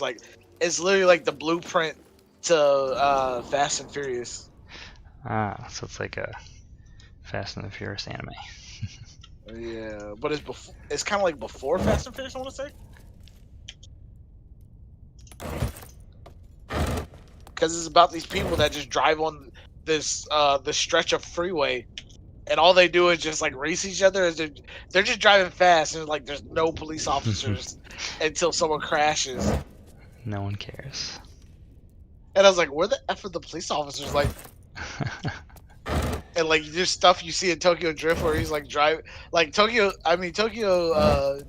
like it's literally like the blueprint to Fast and Furious. Ah, so it's like a Fast and the Furious anime. Yeah, but it's kind of like before Fast and Furious, I want to say, because it's about these people that just drive on this stretch of freeway, and all they do is just like race each other. As they're just driving fast, and like there's no police officers until someone crashes. No one cares. And I was like, where the F are the police officers? Like, and like there's stuff you see in Tokyo Drift where he's like Tokyo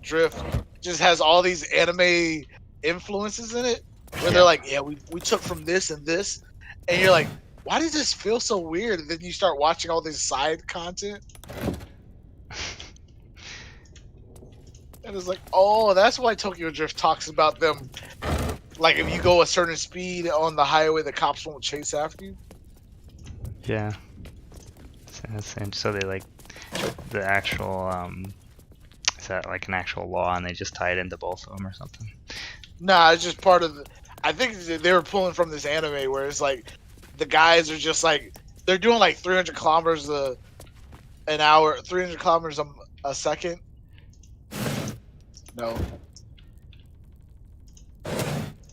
Drift just has all these anime influences in it where they're like, yeah, we took from this and this, and you're like, why does this feel so weird? And then you start watching all this side content, and it's like, oh, that's why Tokyo Drift talks about them. Like if you go a certain speed on the highway, the cops won't chase after you. Yeah. So they like the actual is that like an actual law and they just tie it into both of them or something? Nah, it's just part of the. I think they were pulling from this anime where it's like the guys are just like they're doing like 300 kilometers an hour, 300 kilometers a second. No.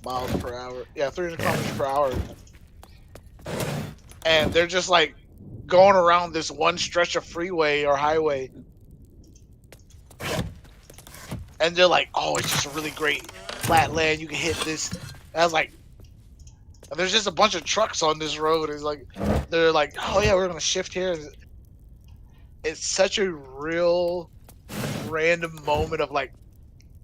Miles per hour. Yeah, 300 kilometers per hour. And they're just like going around this one stretch of freeway or highway. And they're like, oh, it's just a really great flat land. You can hit this. And I was like, there's just a bunch of trucks on this road. It's like, they're like, oh yeah, we're going to shift here. It's such a real random moment of like,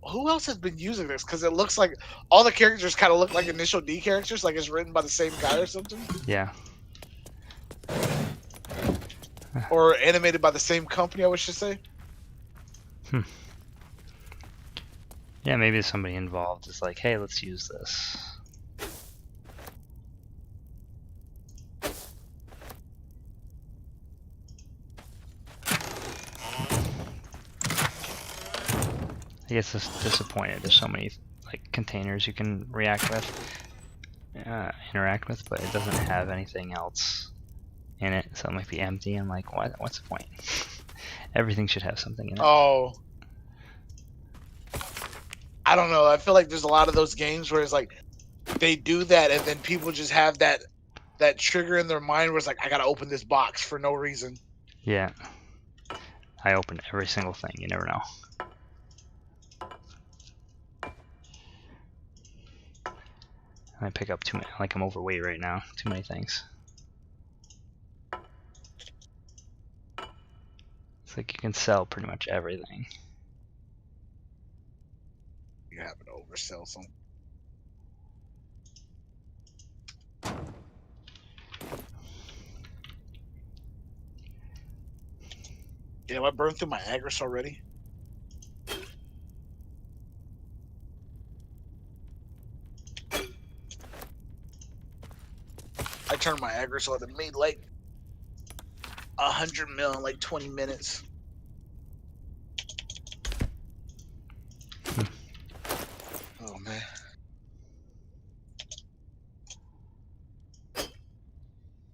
who else has been using this? Because it looks like all the characters kind of look like Initial D characters, like it's written by the same guy or something. Yeah. Or animated by the same company, I wish to say. Yeah, maybe somebody involved is like, hey, let's use this. I guess it's disappointed. There's so many like containers you can interact with, but it doesn't have anything else in it, so it might be empty. I'm like, what's the point? Everything should have something in it. Oh, I don't know. I feel like there's a lot of those games where it's like they do that, and then people just have that trigger in their mind where it's like, I gotta open this box for no reason. Yeah, I open every single thing. You never know. I pick up too many. Like I'm overweight right now. Too many things. It's like you can sell pretty much everything. You happen to oversell something. Damn, I burned through my Agris already. I turned my Agris on and made like 100 mil in like 20 minutes. Oh man.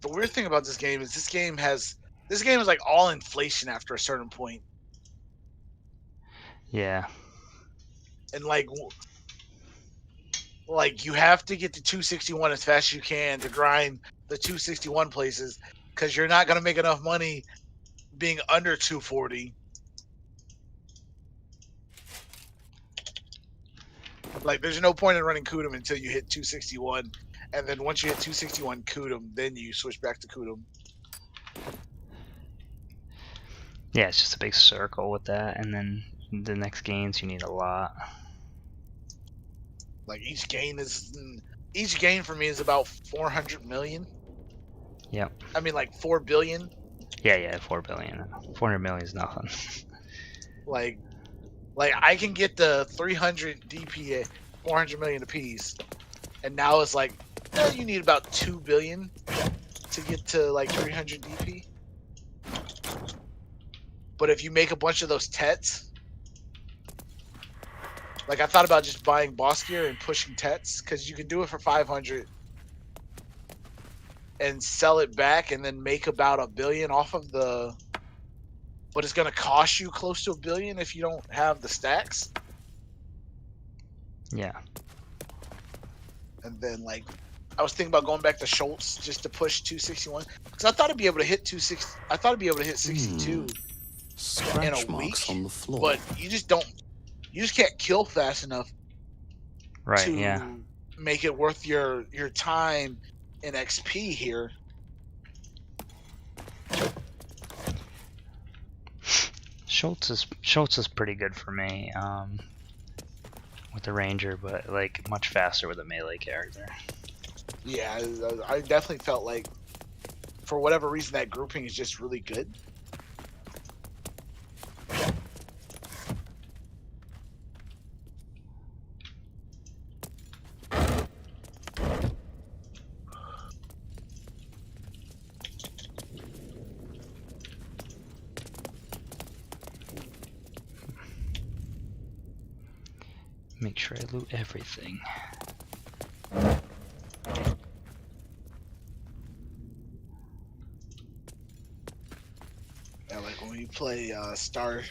The weird thing about this game is this game is like all inflation after a certain point. Yeah. And like you have to get to 261 as fast as you can to grind the 261 places because you're not going to make enough money being under 240. Like there's no point in running Kudum until you hit 261, and then once you hit 261 Kudum, then you switch back to Kudum. Yeah, it's just a big circle with that, and then the next gains you need a lot. Like each gain for me is about 400 million. Yep. I mean like 4 billion. Yeah, 4 billion. 400 million is nothing. Like I can get the 300 DP at 400 million apiece, and now it's like you need about 2 billion to get to like 300 DP. But if you make a bunch of those tets, Like, I thought about just buying boss gear and pushing Tets, because you can do it for 500 and sell it back and then make about $1 billion off of the. But it's gonna cost you close to $1 billion if you don't have the stacks. Yeah. And then like, I was thinking about going back to Schultz just to push 261 because I thought I'd be able to hit 260. I thought I'd be able to hit 62 in a Scratch week, marks on the floor. but you just don't. You just can't kill fast enough Right. to Yeah. make it worth your time in XP here. Schultz is pretty good for me with the ranger, but like much faster with a melee character. Yeah, I definitely felt like, for whatever reason, that grouping is just really good. Make sure I loot everything. Yeah, like when we play Star,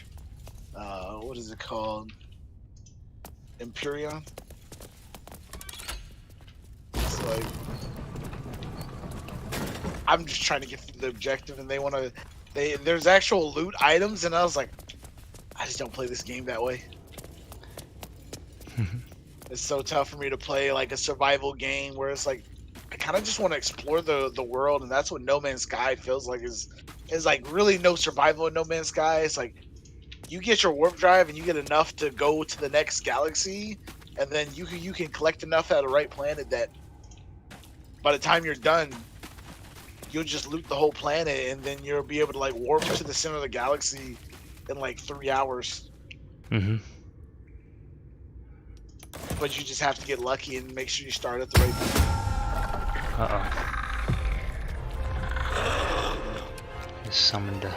what is it called? Empyrean. It's like, I'm just trying to get through the objective, and there's actual loot items, and I was like, I just don't play this game that way. It's so tough for me to play like a survival game where it's like, I kind of just want to explore the world, and that's what No Man's Sky feels like. Is like really no survival in No Man's Sky. It's like you get your warp drive and you get enough to go to the next galaxy, and then you can collect enough at the right planet that by the time you're done, you'll just loot the whole planet, and then you'll be able to like warp to the center of the galaxy in like 3 hours. Mm-hmm. But you just have to get lucky and make sure you start at the right point. He's summoned.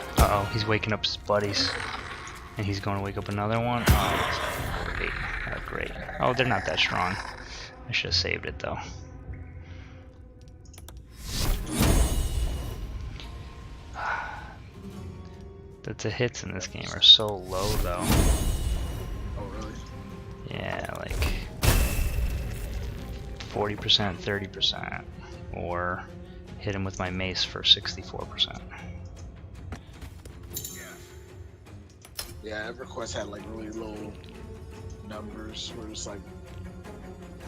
He's waking up his buddies, and he's going to wake up another one. Oh, great! Oh, great! Oh, they're not that strong. I should have saved it though. The hits in this game are so low though. Oh really? Yeah, like 40%, 30%, or hit him with my mace for 64%. Yeah, EverQuest had like really low numbers where it's like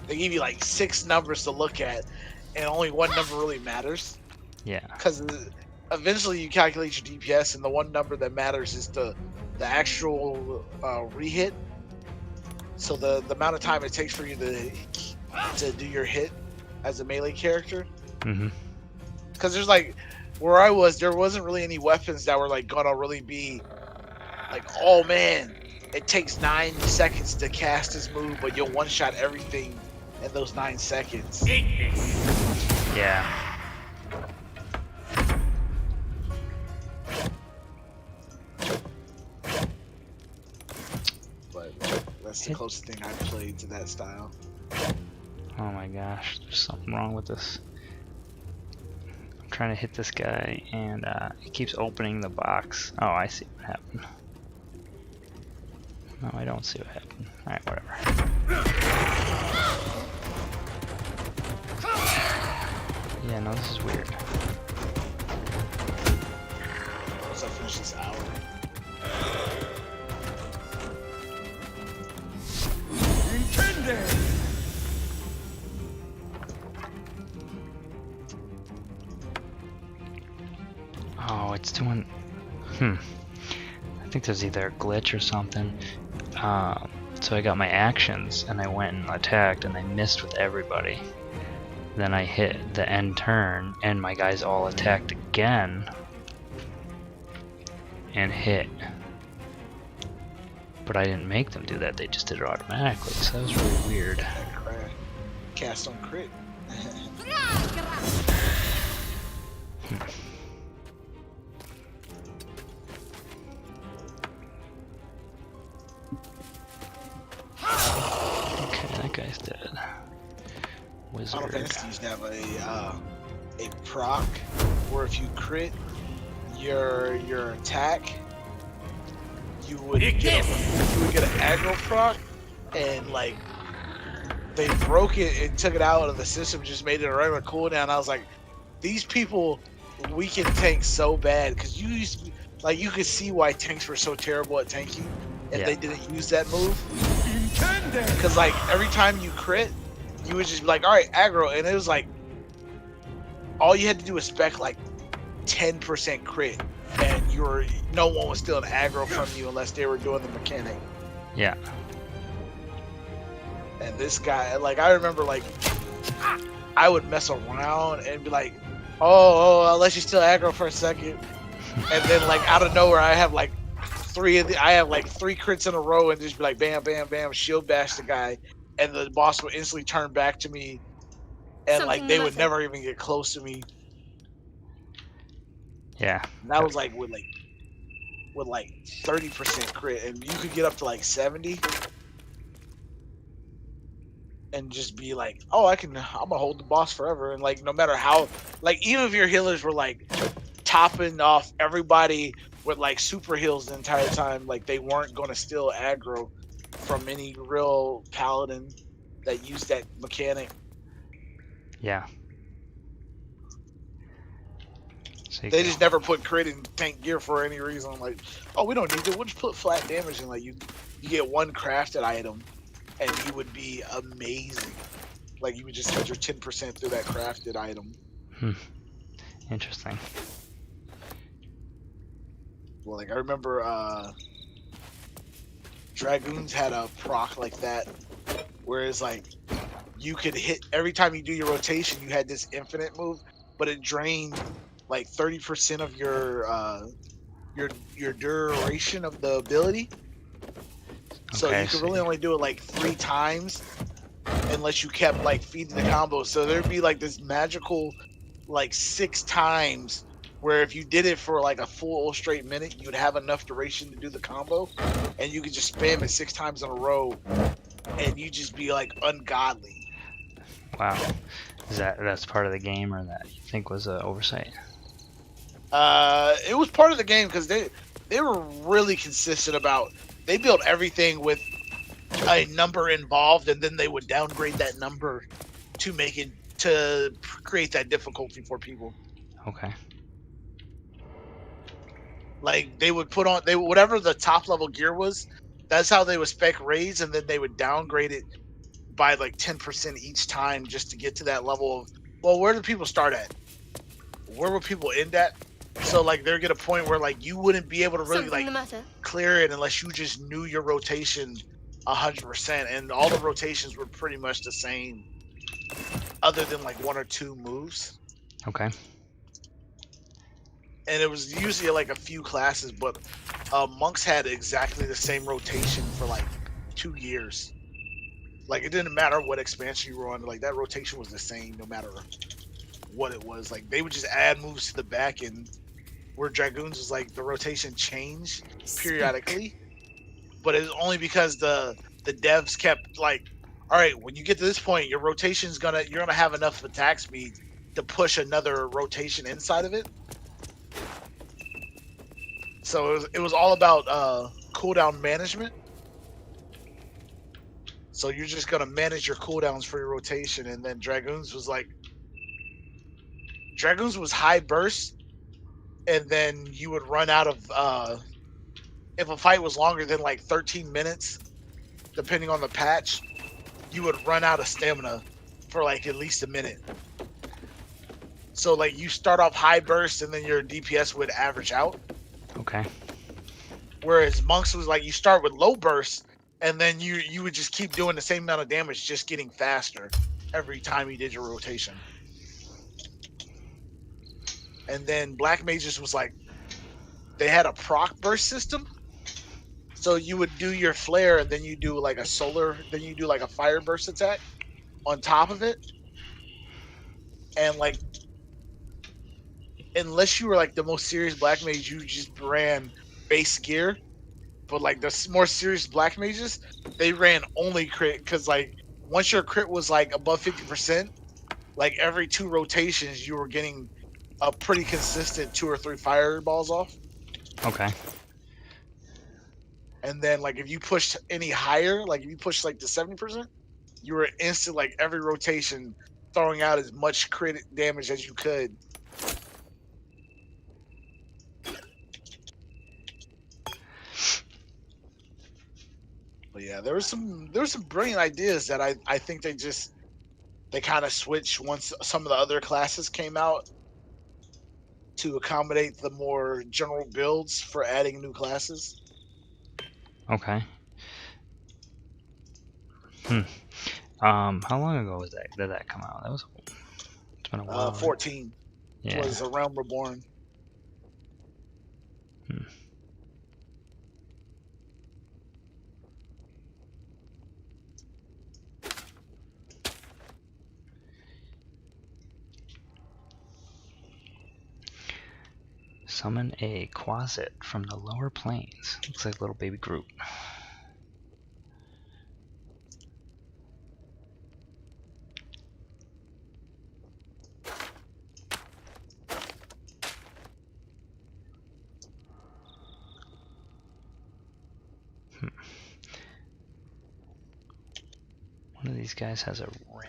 they give you like 6 numbers to look at, and only one number really matters. Yeah. Because eventually you calculate your DPS, and the one number that matters is the actual re-hit. So the amount of time it takes for you to do your hit as a melee character. Mm-hmm. Because there's like, where I was, there wasn't really any weapons that were like gonna really be like, oh man, it takes 9 seconds to cast this move, but you'll one-shot everything in those 9 seconds. Yeah. But that's the closest thing I've played to that style. Oh my gosh, there's something wrong with this. I'm trying to hit this guy, and it keeps opening the box. Oh, I see what happened. No, I don't see what happened. Alright, whatever. Yeah, no, this is weird. Once I finish this hour. Oh, it's doing... I think there's either a glitch or something. So I got my actions, and I went and attacked, and I missed with everybody. Then I hit the end turn, and my guys all attacked again. And hit. But I didn't make them do that, they just did it automatically, so that was really weird. Cast on crit. Final Wizard. Fantasy used to have a proc where if you crit your attack, you would get an aggro proc, and like they broke it and took it out of the system, just made it a regular cooldown. I was like, these people weaken tanks so bad because you used to be, like, you could see why tanks were so terrible at tanking if Yeah. they didn't use that move. Because like every time you crit, you would just be like, all right, aggro, and it was like all you had to do was spec like 10% crit, and no one was still an aggro from you unless they were doing the mechanic. Yeah. And this guy, like, I remember, like, I would mess around and be like, oh, I'll let you still aggro for a second. And then, like, out of nowhere, I have, like, three crits in a row and just be like, bam, bam, bam, shield bash the guy. And the boss would instantly turn back to me. And, like, they would never even get close to me. Yeah. And that was, like, with 30% crit. And you could get up to, like, 70. And just be like, oh, I'm gonna hold the boss forever. And like, no matter how, like, even if your healers were like topping off everybody with like super heals the entire time, like they weren't gonna still aggro from any real paladin that used that mechanic. Yeah. So They just never put crit in tank gear for any reason. Like, oh, we don't need to. We'll just put flat damage in. Like, you get one crafted item, and you would be amazing. Like, you would just hit your 10% through that crafted item. Interesting. Well, like, I remember Dragoons had a proc like that, whereas, like, you could hit, every time you do your rotation, you had this infinite move, but it drained, like, 30% of your duration of the ability. So Okay, you could really only do it, like, 3 times, unless you kept like feeding the combo. So there'd be like this magical like 6 times where if you did it for like a full straight minute, you'd have enough duration to do the combo, and you could just spam it 6 times in a row, and you just be like ungodly. Wow. That's part of the game, or that you think was an oversight? It was part of the game because they were really consistent about, they built everything with a number involved, and then they would downgrade that number to make it, to create that difficulty for people. Okay. Like, they would put on, whatever the top level gear was, that's how they would spec raids, and then they would downgrade it by like 10% each time just to get to that level of, well, where do people start at? Where will people end at? So like they'll get a point where like you wouldn't be able to really like clear it unless you just knew your rotation 100%, and all the rotations were pretty much the same, other than like 1 or 2 moves. Okay. And it was usually like a few classes, but monks had exactly the same rotation for like 2 years. Like, it didn't matter what expansion you were on, like that rotation was the same no matter what it was. Like, they would just add moves to the back, and where Dragoons was like the rotation changed periodically, but it's only because the devs kept like, all right, when you get to this point, your rotation's you're gonna have enough attack speed to push another rotation inside of it. So it was all about cooldown management. So you're just gonna manage your cooldowns for your rotation, and then Dragoons was high burst, and then you would run out of if a fight was longer than like 13 minutes, depending on the patch, you would run out of stamina for like at least a minute. So like you start off high burst, and then your DPS would average out. Okay. Whereas monks was like you start with low burst, and then you would just keep doing the same amount of damage, just getting faster every time you did your rotation. And then black mages was like, they had a proc burst system. So you would do your flare, and then you do like a solar, then you do like a fire burst attack on top of it. And like, unless you were like the most serious black mage, you just ran base gear. But like the more serious black mages, they ran only crit, because like once your crit was like above 50%, like every 2 rotations, you were getting a pretty consistent 2 or 3 fireballs off. Okay. And then, like, if you pushed any higher, like if you pushed like to 70%, you were instant like every rotation throwing out as much crit damage as you could. But yeah, there was some brilliant ideas that I think they kind of switched once some of the other classes came out to accommodate the more general builds for adding new classes. Okay. How long ago was that? Did that come out? It's been a while, right? 14 Yeah. was A Realm Reborn. Hmm. Summon a Quasit from the lower planes. Looks like little baby Groot. One of these guys has a ring.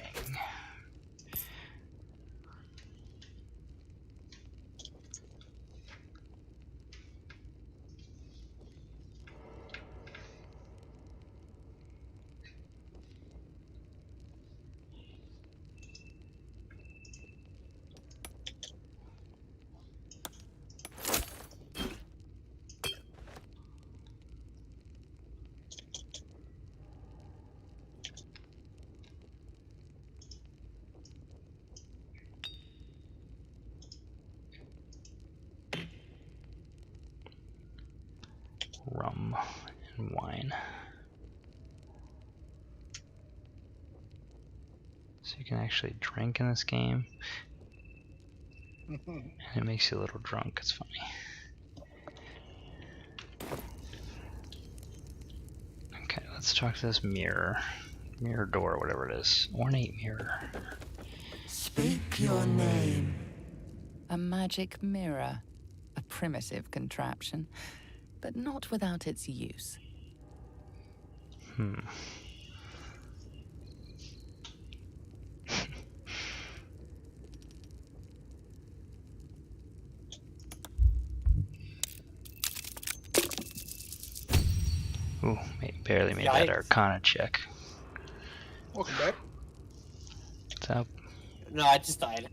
Rum and wine. So you can actually drink in this game, and it makes you a little drunk. It's funny. Okay, let's talk to this mirror door, whatever it is. Ornate mirror. Speak your name. A magic mirror. A primitive contraption, but not without its use. Ooh, barely made that Arcana check. Welcome back. What's up? No, I just died.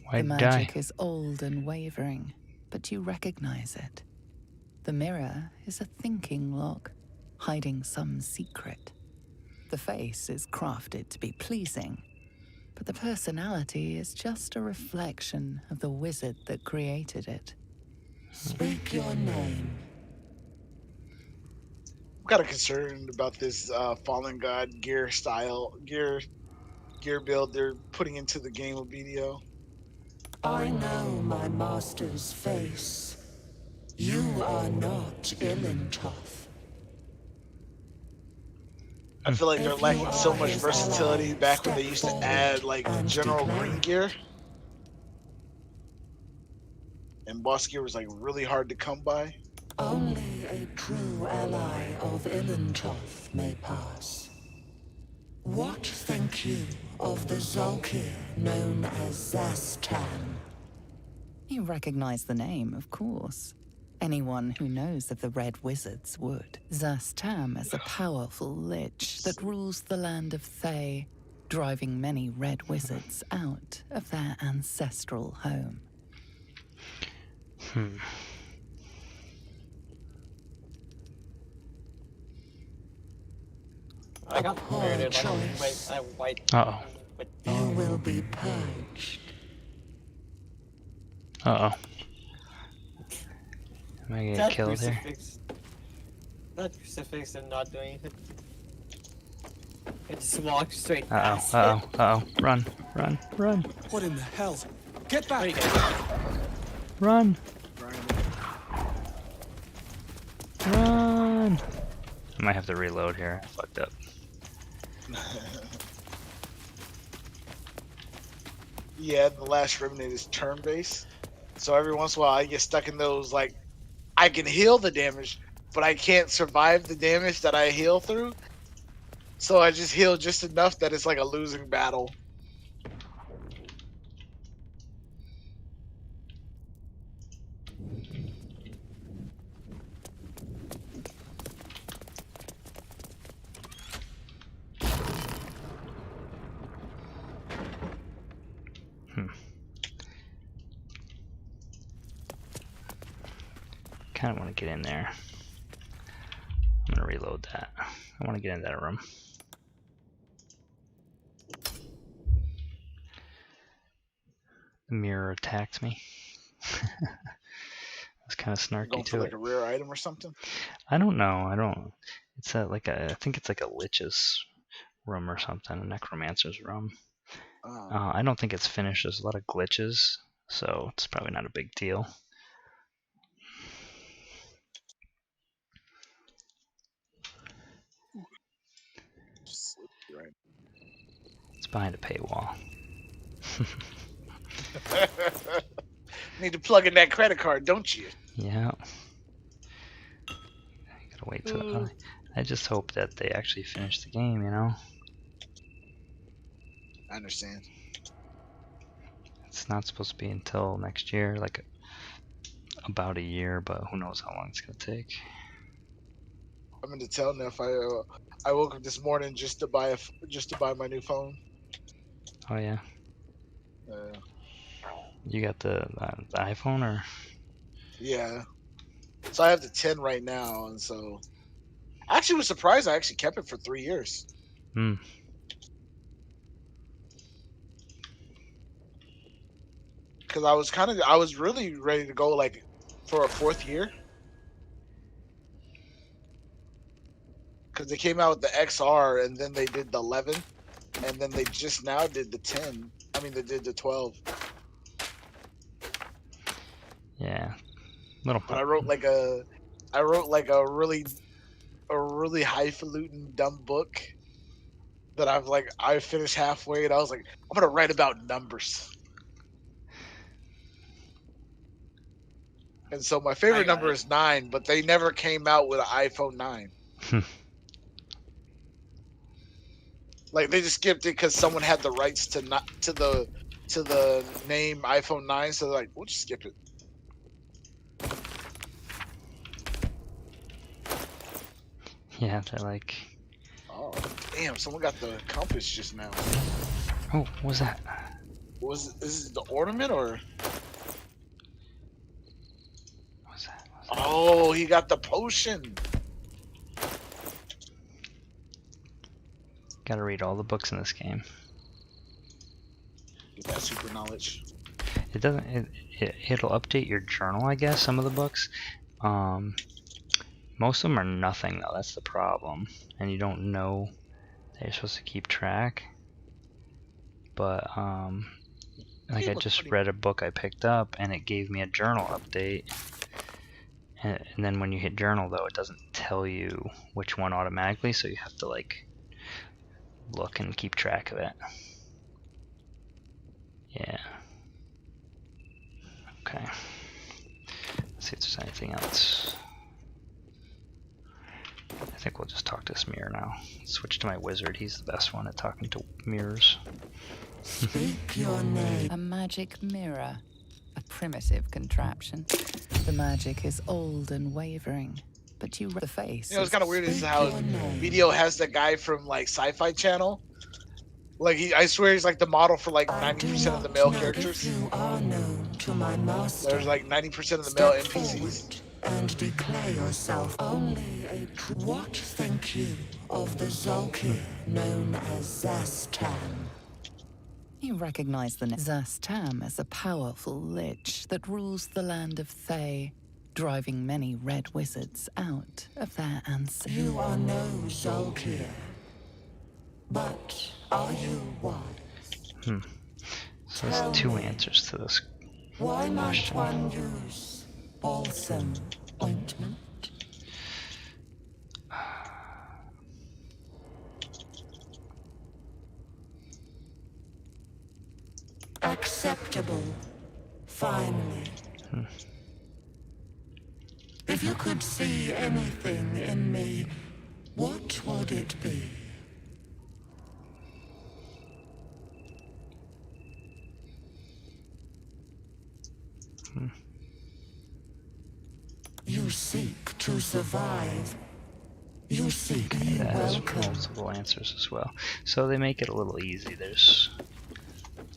Why'd The you die? magic is old and wavering, but you recognize it. The mirror is a thinking lock, hiding some secret. The face is crafted to be pleasing, but the personality is just a reflection of the wizard that created it. Speak your name. I'm kind of concerned about this Fallen God gear build they're putting into the game of BDO. I know my master's face. You are not Ilintoth. I feel like they're If you lacking so are much his versatility ally, back when they step used to forward add like and general declare green it. gear. And boss gear was like really hard to come by. Only a true ally of Ilintoth may pass. What think you of the Zolkir known as Zastan? You recognize the name, of course. Anyone who knows of the Red Wizards would. Zastam is a powerful lich that rules the land of Thay, driving many Red Wizards out of their ancestral home. I got murdered by a white. Uh-oh. You will be purged. Uh-oh. Am I gonna get That killed here? crucifix. That crucifix and not doing anything. It just walked straight past Uh-oh. Run. What in the hell? Get back! it. Okay. Run. I might have to reload here. I fucked up. Yeah, the last remnant is turn-based. So every once in a while, I get stuck in those, like, I can heal the damage, but I can't survive the damage that I heal through. So I just heal just enough that it's like a losing battle. Kind of want to get in there. I'm gonna reload that. I want to get in that room. The mirror attacked me. I was kind of snarky Going for to like it. a rare item or something. I don't know. I don't. It's I think it's like a lich's room or something, a necromancer's room. I don't think it's finished. There's a lot of glitches, so it's probably not a big deal. Right. It's behind a paywall. Need to plug in that credit card, don't you? Yeah. I gotta wait till. I just hope that they actually finish the game. You know. I understand. It's not supposed to be until next year, like about a year, but who knows how long it's gonna take. I'm in the tell now. If I woke up this morning just to buy my new phone. Oh yeah. You got the iPhone or? Yeah. So I have the 10 right now, and so I actually was surprised. I actually kept it for 3 years. Hmm. Because I was really ready to go like for a 4th year. Because they came out with the XR, and then they did the 11, and then they just now did the 10. I mean, they did the 12. Yeah. Little. But I wrote like a really highfalutin dumb book that I finished halfway, and I was like, I'm gonna write about numbers. And so my favorite number is 9, but they never came out with an iPhone 9. Like they just skipped it because someone had the rights to the name iPhone 9, so they're like, we'll just skip it. Yeah, they're like. Oh damn! Someone got the compass just now. Oh, what was that? Is this the ornament or? What's that? Oh, he got the potion. Gotta read all the books in this game. Get that super knowledge. It doesn't. It'll update your journal, I guess. Some of the books. Most of them are nothing though. That's the problem, and you don't know that you're supposed to keep track. But like I just read a book I picked up, and it gave me a journal update. And then when you hit journal though, it doesn't tell you which one automatically, so you have to like look and keep track of it. Yeah. Okay. Let's see if there's anything else. I think we'll just talk to this mirror now. Switch to my wizard. He's the best one at talking to mirrors. Speak your name. A magic mirror. A primitive contraption. The magic is old and wavering, but you the face. You know, it's kind of weird is how Video has the guy from like Sci-Fi Channel. Like I swear he's like the model for like 90% of the male characters. You are known to my master. There's like 90% of the male NPCs. And declare yourself only a true. What think you of the Zolkir known as Zastan? You recognize the name Zastam as a powerful lich that rules the land of Thay, driving many red wizards out of their ancestors. You are no Zolkir, but are you one? So there's two answers to this. Why might one use balsam ointment? acceptable. Finally. If you could see anything in me, what would it be? You seek to survive. You seek me That has welcome. multiple answers as well. So they make it a little easy. There's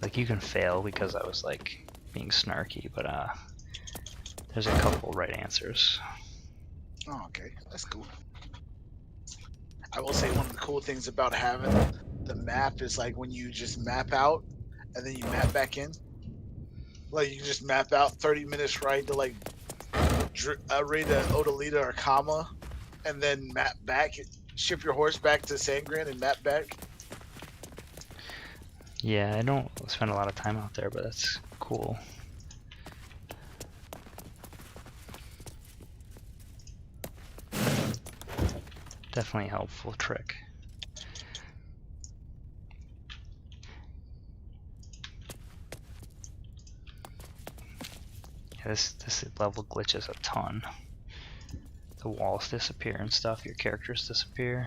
like you can fail because I was like being snarky, but there's a couple right answers. Oh, okay, that's cool. I will say one of the cool things about having the map is like when you just map out and then you map back in. Like you just map out 30 minutes right to like raid a Odalita or Kama, and then map back, ship your horse back to Sangren and map back. Yeah, I don't spend a lot of time out there, but that's cool. Definitely a helpful trick. Yeah, this level glitches a ton. The walls disappear and stuff, your characters disappear.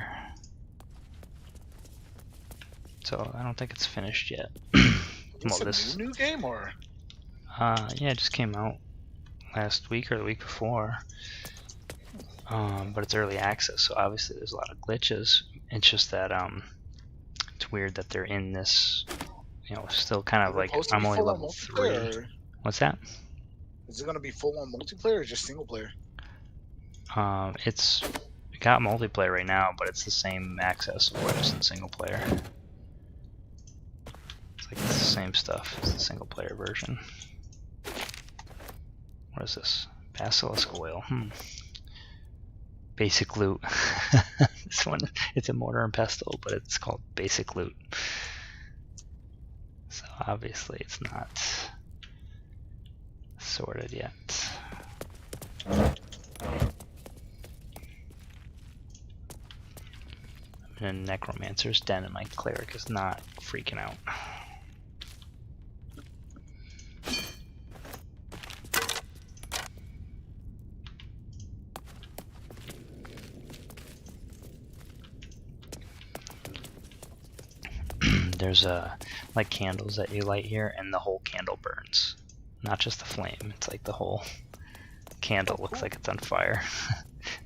So I don't think it's finished yet. Is this a new game or? Yeah, it just came out last week or the week before. But it's early access, so obviously there's a lot of glitches. It's just that it's weird that they're in this, you know, still kind of like I'm only level 3. What's that? Is it gonna be full on multiplayer or just single player? It's got multiplayer right now, but it's the same access as what's in single player. It's like the same stuff as the single player version. What is this? Basilisk oil. Basic loot. This one, it's a mortar and pestle, but it's called basic loot. So obviously it's not sorted yet. I'm in a necromancer's den and my cleric is not freaking out. There's like candles that you light here, and the whole candle burns. Not just the flame, it's like the whole candle looks like it's on fire.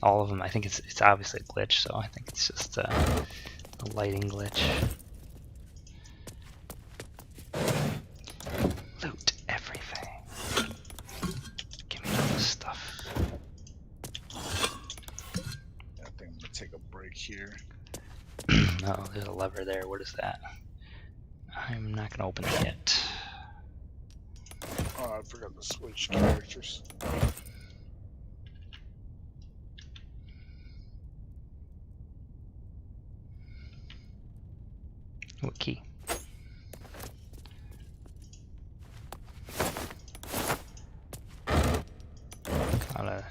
All of them, I think it's obviously a glitch, so I think it's just a lighting glitch. Loot everything. Give me all this stuff. I think I'm gonna take a break here. Oh, there's a lever there. What is that? I'm not gonna open it yet. Oh, I forgot to switch characters. What key? A lot of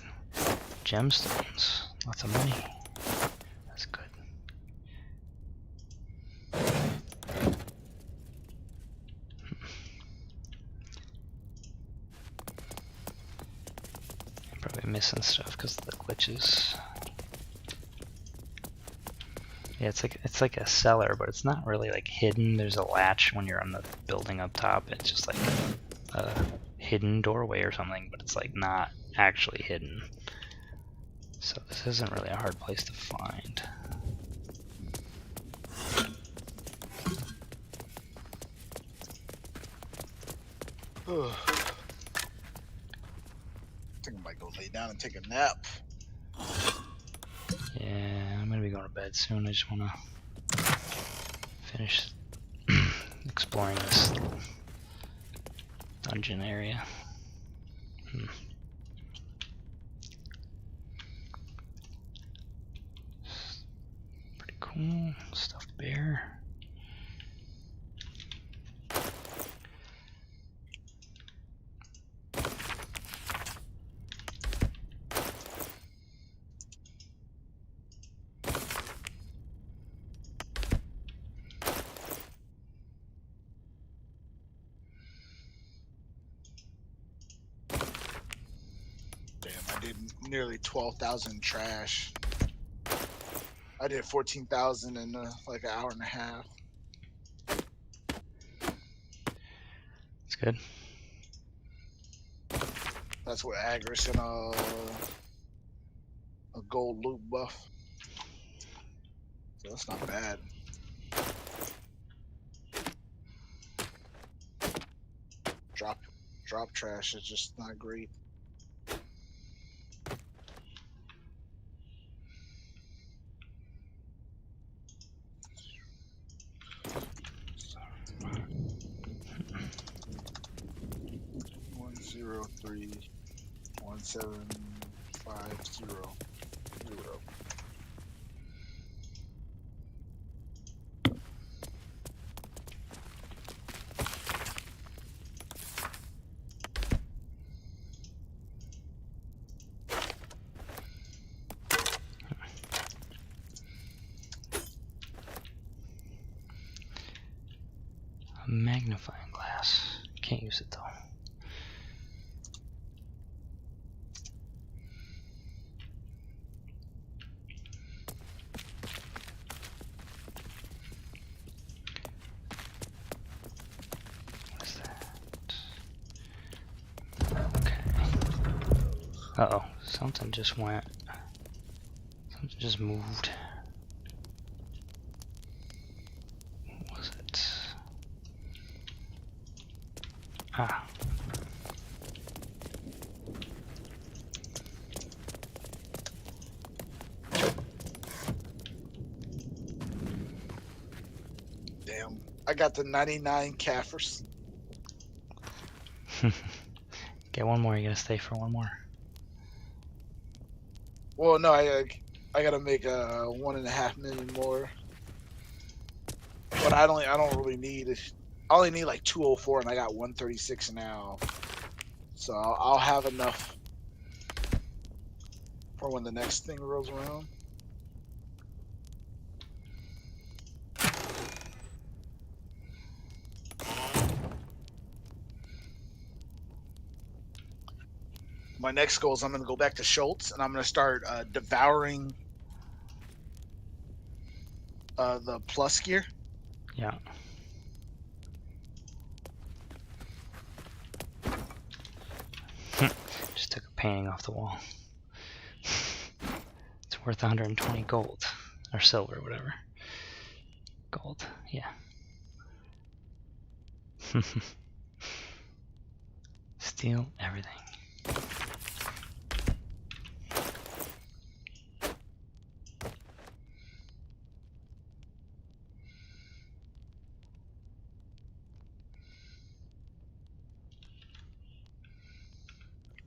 gemstones. Lots of money. That's good. I'm probably missing stuff because of the glitches. Yeah, it's like a cellar, but it's not really like hidden. There's a latch when you're on the building up top. It's just like a hidden doorway or something, but it's like not actually hidden. So this isn't really a hard place to find. I think I might go lay down and take a nap. Yeah, I'm gonna be going to bed soon. I just wanna finish exploring this little dungeon area. Pretty cool. Stuffed bear. did nearly 12,000 trash. I did 14,000 in like an hour and a half. It's good. That's with Agris and a gold loot buff. So that's not bad. Drop trash is just not great. One zero 3 1750 0. A magnifying glass. Can't use it though. What is that? Okay. Uh-oh. Something just went. Something just moved. What was it? Ah. Damn. I got the 99 Kafirs. Get one more. You gotta stay for one more. Well, no, I gotta make 1.5 million more. But I don't really need it. I only need like 204, and I got 136 now. So I'll have enough for when the next thing rolls around. My next goal is I'm going to go back to Schultz, and I'm going to start devouring the plus gear. Yeah. Just took a painting off the wall. It's worth 120 gold. Or silver, whatever. Gold, yeah. Steal everything.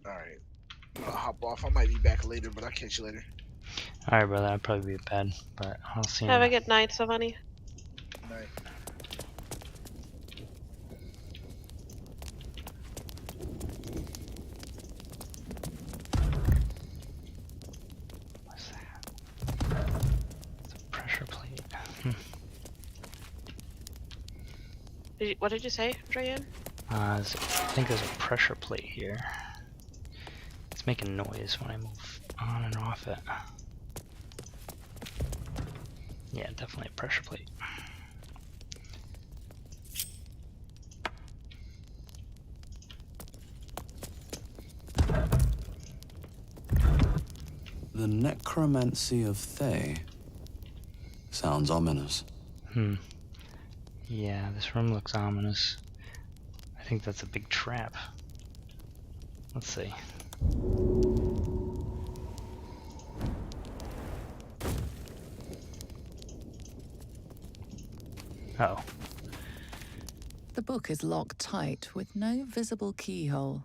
Alright. I'll hop off. I might be back later, but I'll catch you later. Alright, brother, I'd probably be bad, but I'll see you. Have a good night, Savani. Night. What's that? It's a pressure plate. What did you say, Rayan? I think there's a pressure plate here. It's making noise when I move on and off it. Yeah, definitely a pressure plate. The necromancy of Thay. Sounds ominous. Yeah, this room looks ominous. I think that's a big trap. Let's see. Uh-oh. The book is locked tight with no visible keyhole,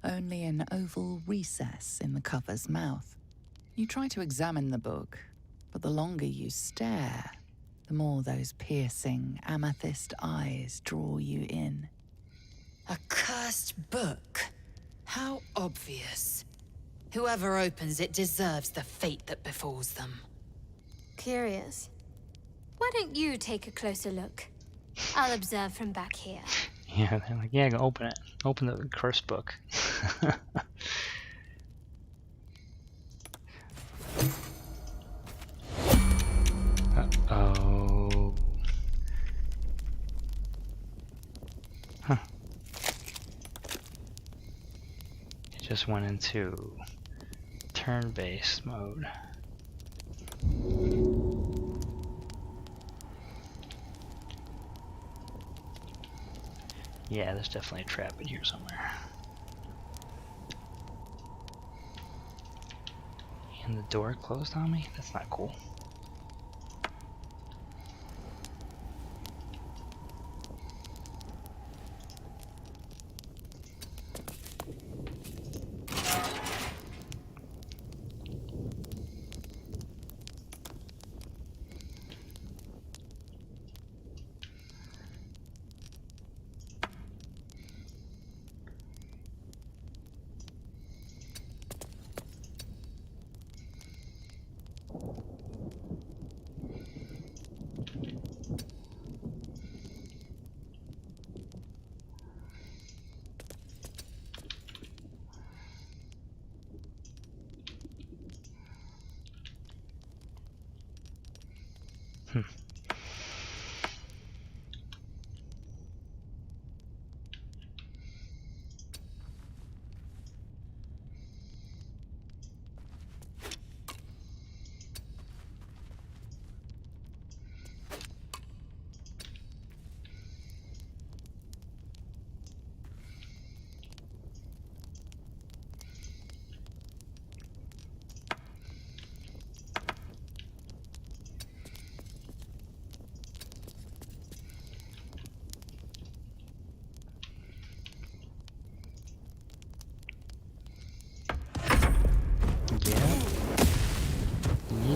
only an oval recess in the cover's mouth. You try to examine the book, but the longer you stare, the more those piercing amethyst eyes draw you in. A cursed book? How obvious. Whoever opens it deserves the fate that befalls them. Curious. Why don't you take a closer look? I'll observe from back here. Yeah, they're like, yeah, go open it. Open the cursed book. Just went into turn-based mode. Yeah, there's definitely a trap in here somewhere. And the door closed on me? That's not cool.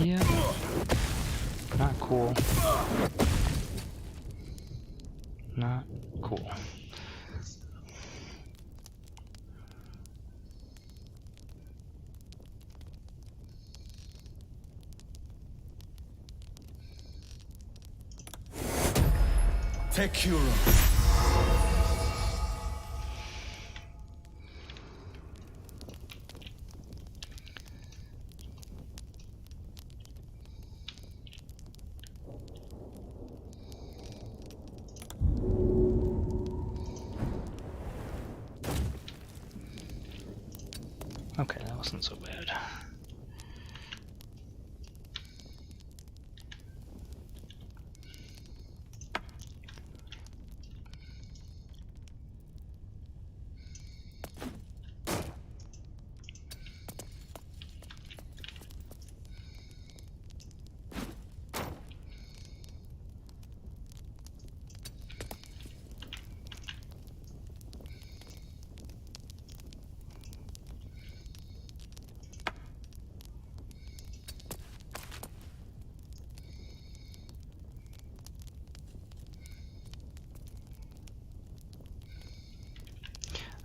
Yeah. Not cool. Not cool. Tekuro. Okay, that wasn't so bad.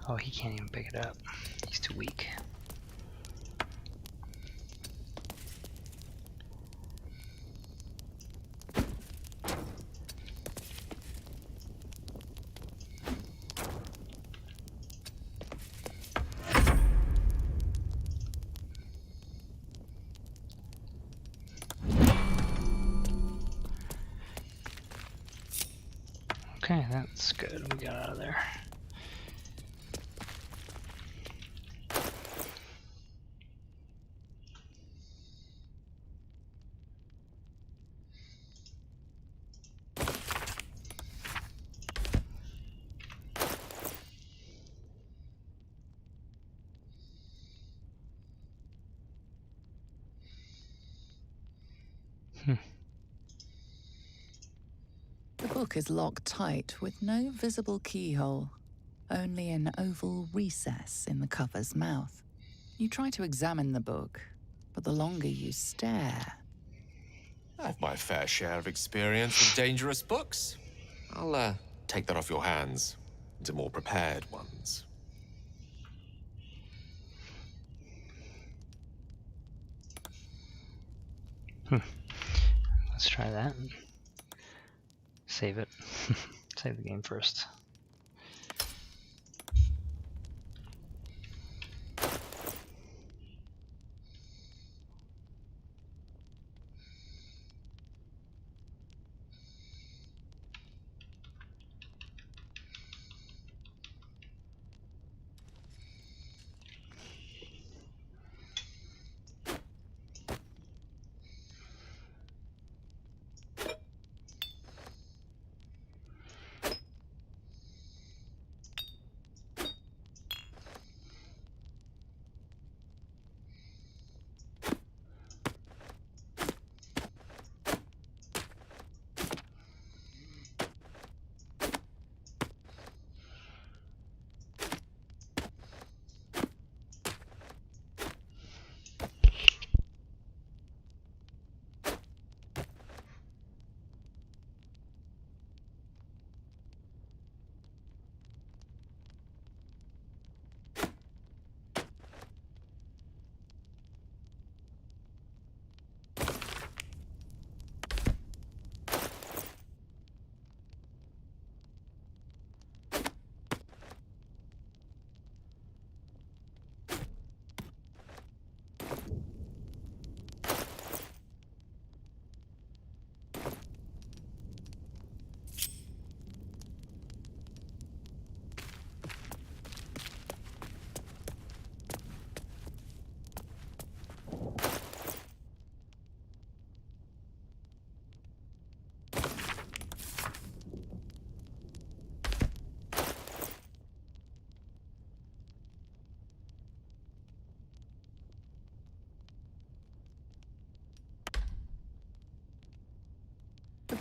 Oh, he can't even pick it up. He's too weak. Okay, that's good. We got out of there. The book is locked tight with no visible keyhole, only an oval recess in the cover's mouth. You try to examine the book, but the longer you stare... I have my fair share of experience with dangerous books. I'll take that off your hands into more prepared ones. Let's try that. Save it. Save the game first.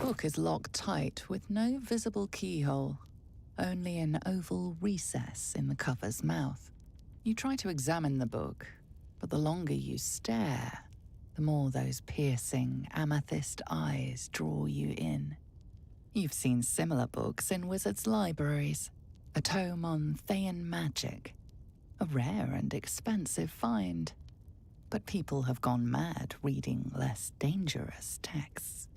book is locked tight with no visible keyhole, only an oval recess in the cover's mouth. You try to examine the book, but the longer you stare, the more those piercing amethyst eyes draw you in. You've seen similar books in wizards' libraries. A tome on Thayan magic, a rare and expensive find. But people have gone mad reading less dangerous texts.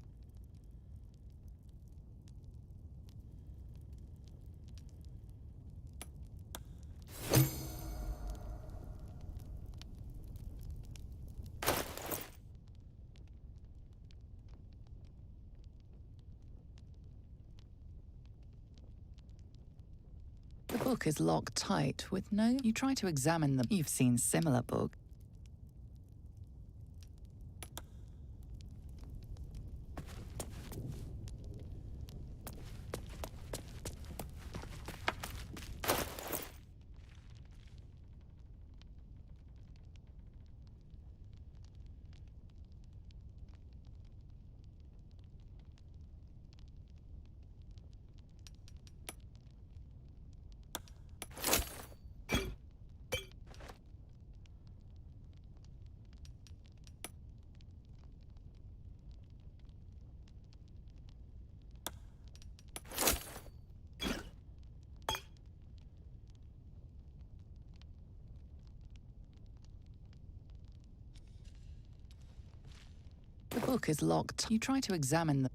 The book is locked tight with no... You try to examine them. You've seen similar books. The book is locked. You try to examine them.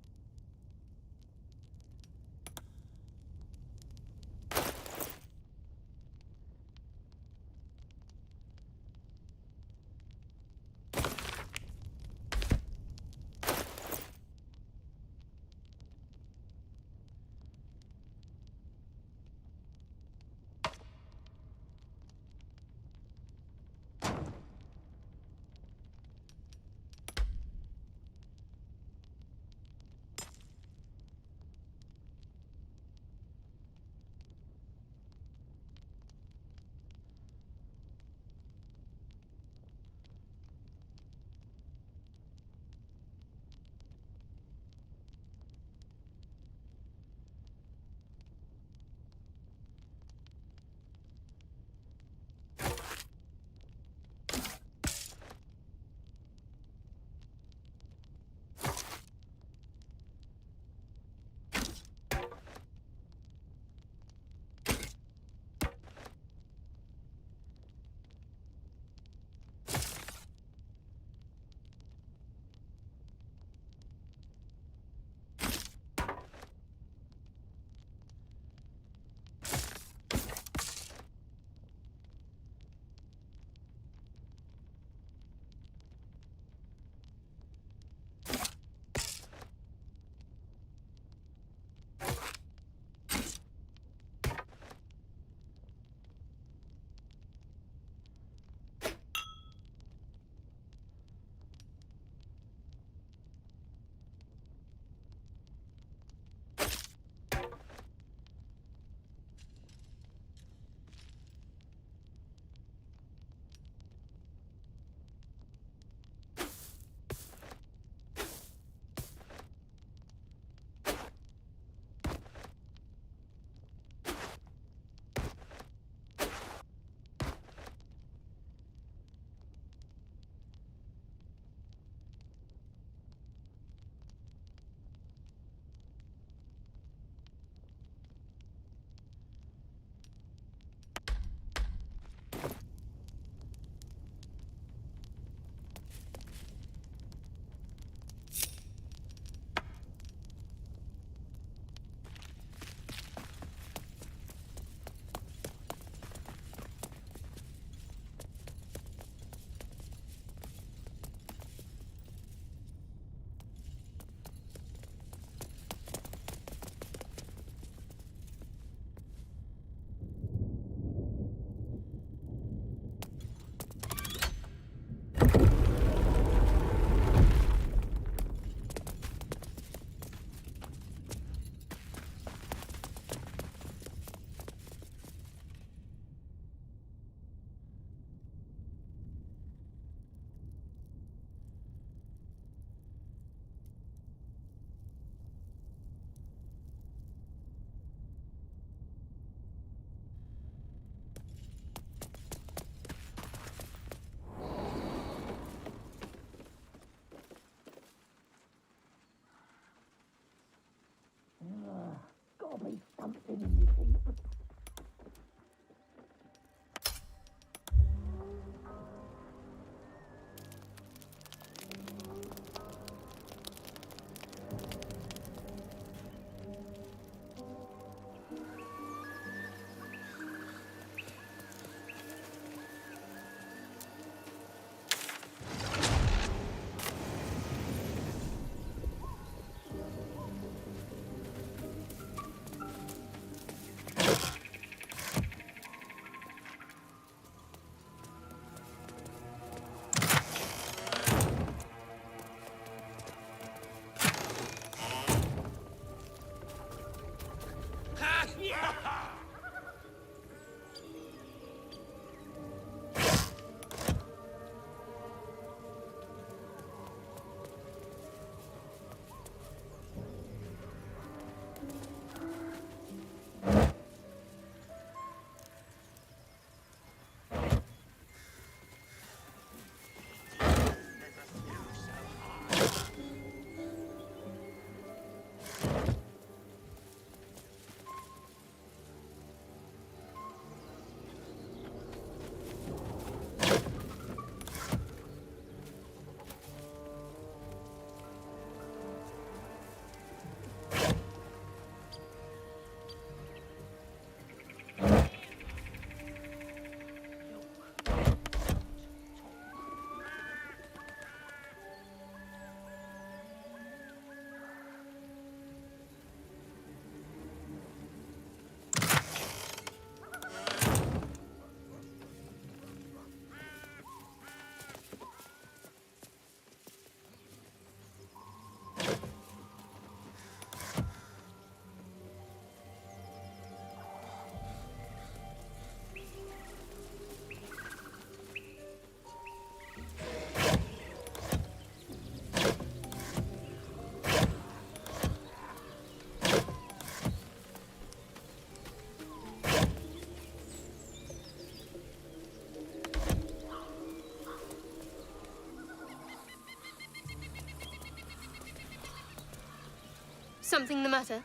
Something the matter?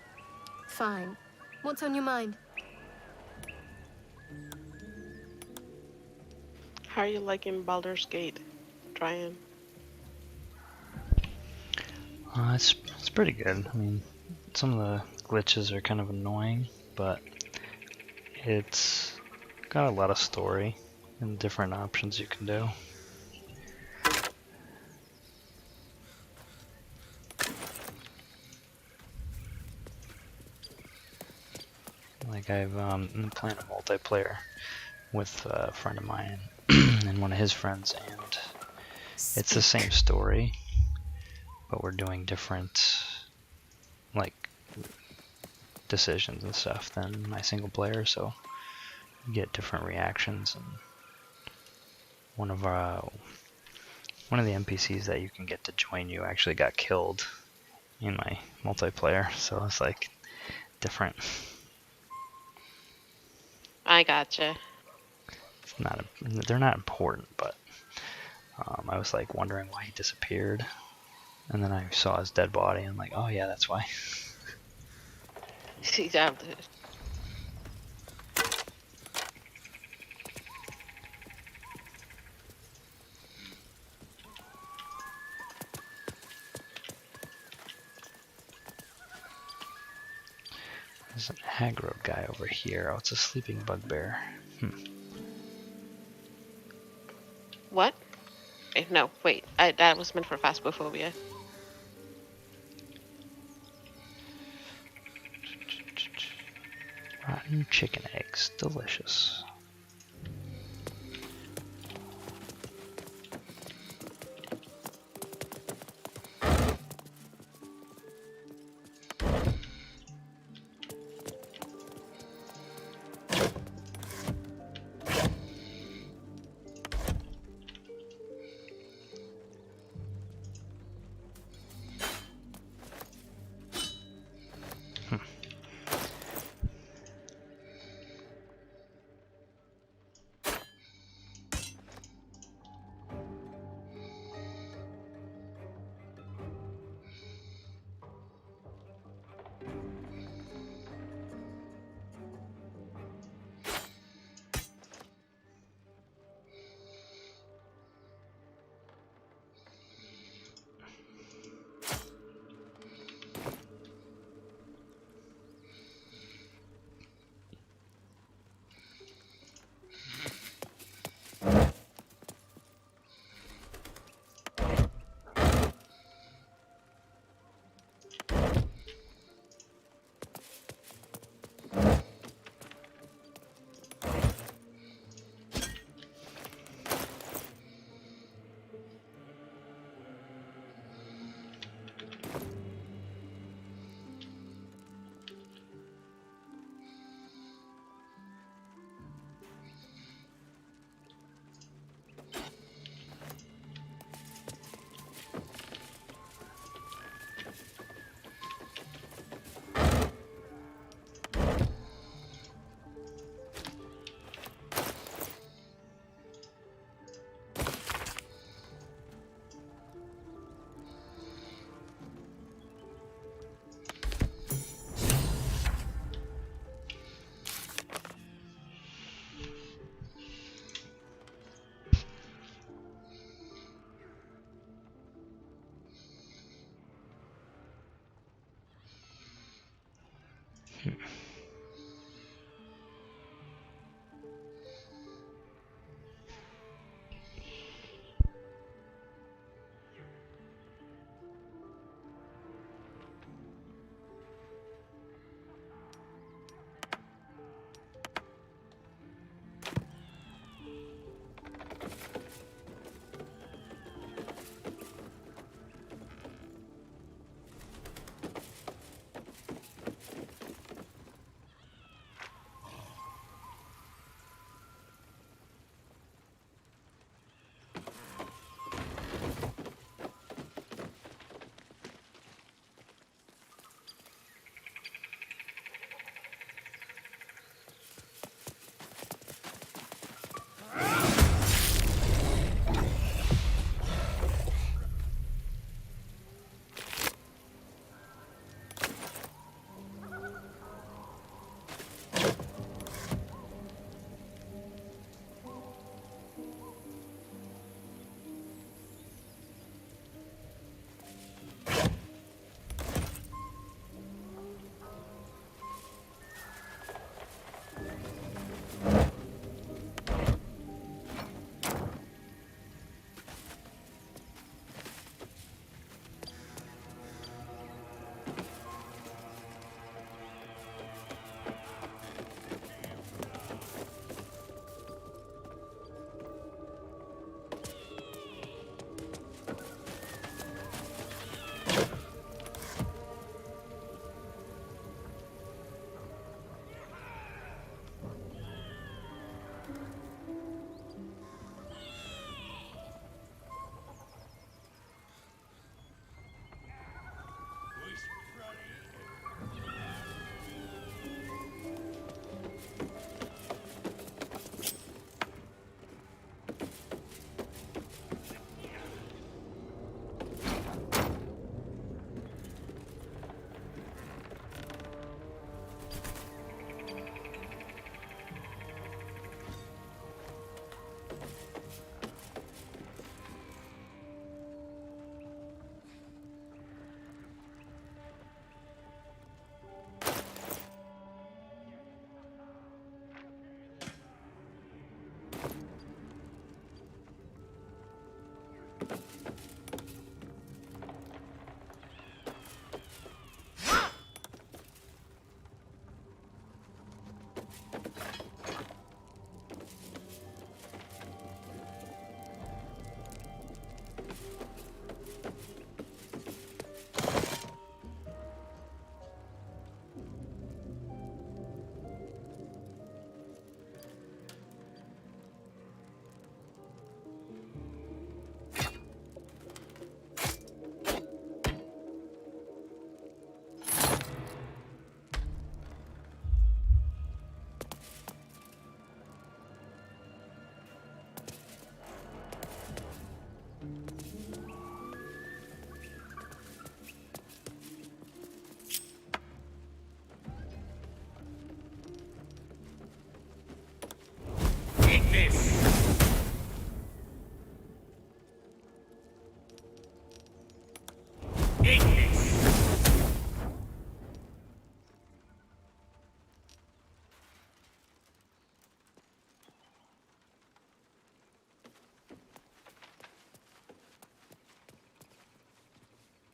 Fine. What's on your mind? How are you liking Baldur's Gate, Ryan? It's pretty good. I mean, some of the glitches are kind of annoying, but it's got a lot of story and different options you can do. Like I've been playing a multiplayer with a friend of mine and one of his friends, and it's the same story, but we're doing different like decisions and stuff than my single player, so you get different reactions. And one of the NPCs that you can get to join you actually got killed in my multiplayer, so it's like different. I gotcha. It's not they're not important, but I was like wondering why he disappeared, and then I saw his dead body and I'm like, oh yeah, that's why. Exactly. There's an aggro guy over here. Oh, it's a sleeping bugbear. What? No, wait. That was meant for phasmophobia. Rotten chicken eggs, delicious.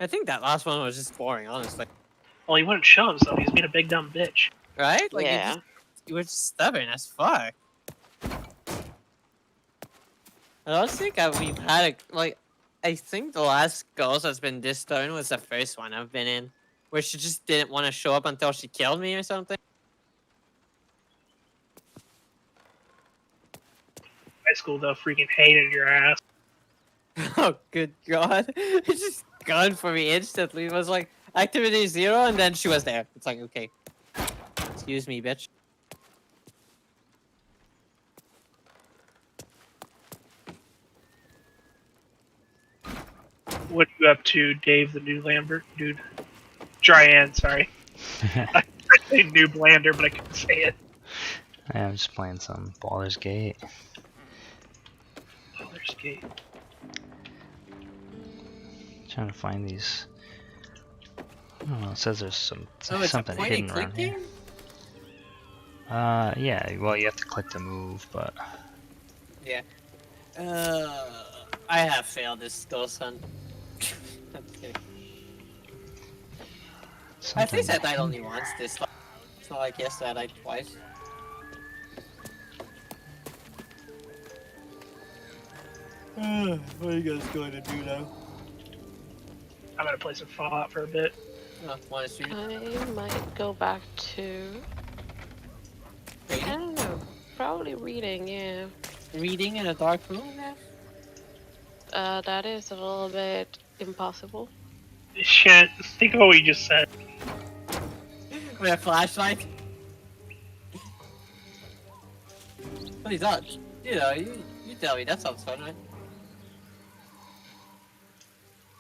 I think that last one was just boring, honestly. Well, he wouldn't show himself. He's being a big dumb bitch. Right? Like, Yeah. you were just stubborn as fuck. I don't think we've had I think the last ghost that's been this stone was the first one I've been in, where she just didn't want to show up until she killed me or something. High school though, freaking hated your ass. Oh, good god. It just gone for me instantly. It was like, activity 0, and then she was there. It's like, okay. Excuse me, bitch. What you up to, Dave the new Lambert? Dude. Dryan, sorry. I say new Blander, but I couldn't say it. I'm just playing some Baldur's Gate. Baldur's Gate. Trying to find these. I don't know, it says there's something a hidden around here. game? Yeah, well, you have to click to move, but. Yeah. I have failed this ghost hunt. I'm kidding. I think I died only once this time. So I guess I died twice. What are you guys going to do now? I'm gonna play some Fallout for a bit. Oh, want to shoot? I might go back to. I don't know. Probably reading, yeah. Reading in a dark room, man? That is a little bit impossible. Shit, think of what we just said. With a flashlight? What is that? You know, you tell me, that sounds fun, right?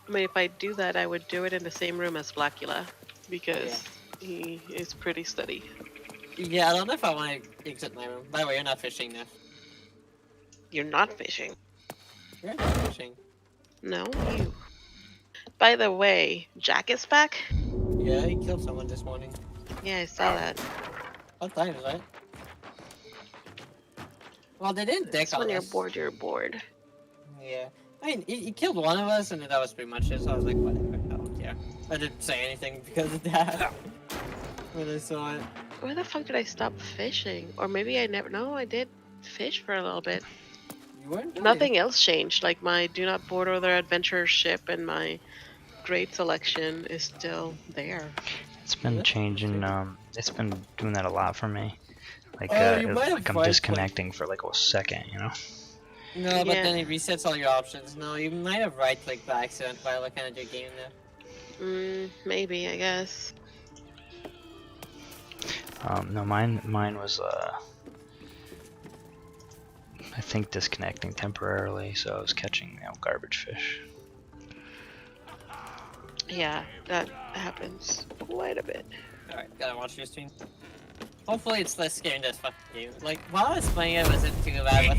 I mean, if I do that, I would do it in the same room as Blackula, because he is pretty steady. Yeah, I don't know if I want to exit my room. By the way, you're not fishing now. You're not fishing. You're not fishing. No, you. By the way, Jack is back? Yeah, he killed someone this morning. Yeah, I saw that. What time is that? Well, they didn't deck on When you're us. bored, you're bored. Yeah. I mean, he killed one of us, and that was pretty much it, so I was like, whatever, I don't care. I didn't say anything because of that. When I saw it. Where the fuck did I stop fishing? Or maybe I never... No, I did fish for a little bit. You weren't doing Nothing else changed. Like, my Do Not Board Other Adventure ship and my Great Selection is still there. It's been changing, it's been doing that a lot for me. Like, you might have like I'm tried disconnecting for like a second, you know? No, but then it resets all your options. No, you might have right-clicked by accident while looking at your game there. Maybe, I guess. No, mine was, I think disconnecting temporarily, so I was catching, you know, garbage fish. Yeah, that happens quite a bit. Alright, gotta watch your stream. Hopefully it's less scary than this fucking game. Like, while I was playing it, wasn't too bad, but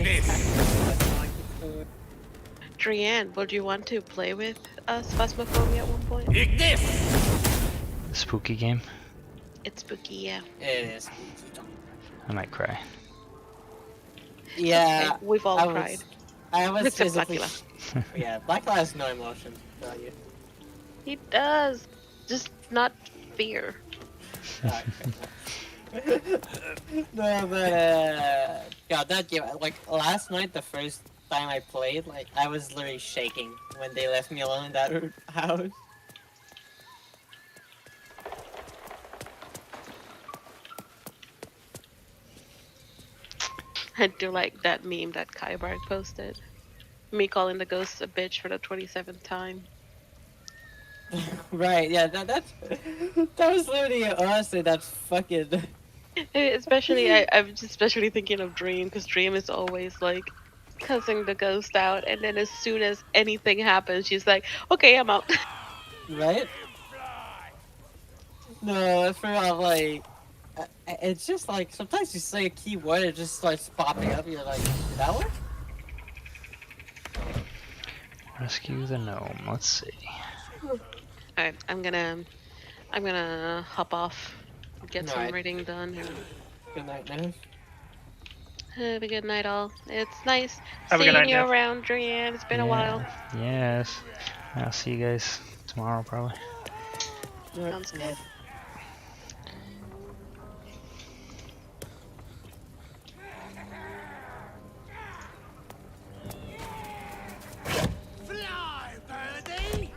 Drianne, would you want to play with us Phasmophobia at one point? The spooky game? It's spooky, yeah. It is. I might cry. Yeah, Okay, we've all cried. I was Except physically... Blackula. Yeah, Blackula has no emotion, tell you. He does, just not fear. No, but God, that game, like last night, the first time I played, like I was literally shaking when they left me alone in that house. I do like that meme that Kybark posted. Me calling the ghosts a bitch for the 27th time. Right, yeah, that was literally, honestly, that's fucking... Especially, I'm just especially thinking of Dream, because Dream is always like cussing the ghost out, and then as soon as anything happens, she's like, okay, I'm out. Right? No, it's for like... It's just like, sometimes you say a key word, it just starts popping up, you're like, did that work? Rescue the gnome, let's see. Alright, I'm gonna hop off, get some reading done. And Good night, man. have a good night, all. It's nice Have a good seeing night, you Nev. around, Drianne. It's been a while. Yes. I'll see you guys tomorrow probably. Sounds good. Fly, birdie!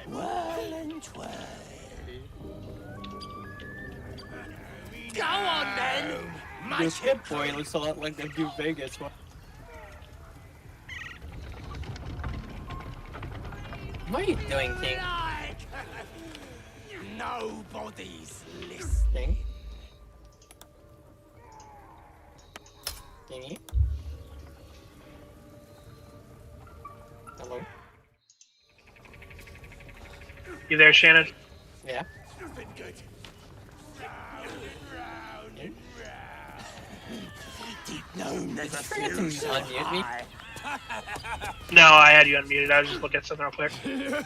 Well and twirl. Go on then! This Hit Boy looks a lot like the New Vegas one. What are you doing, King? Nobody's listening. Kingy? Hello? You there, Shannon? Yeah. Nothing good. Deep known as a Forget to unmute me. No, I had you unmuted. I was just looking at something real quick.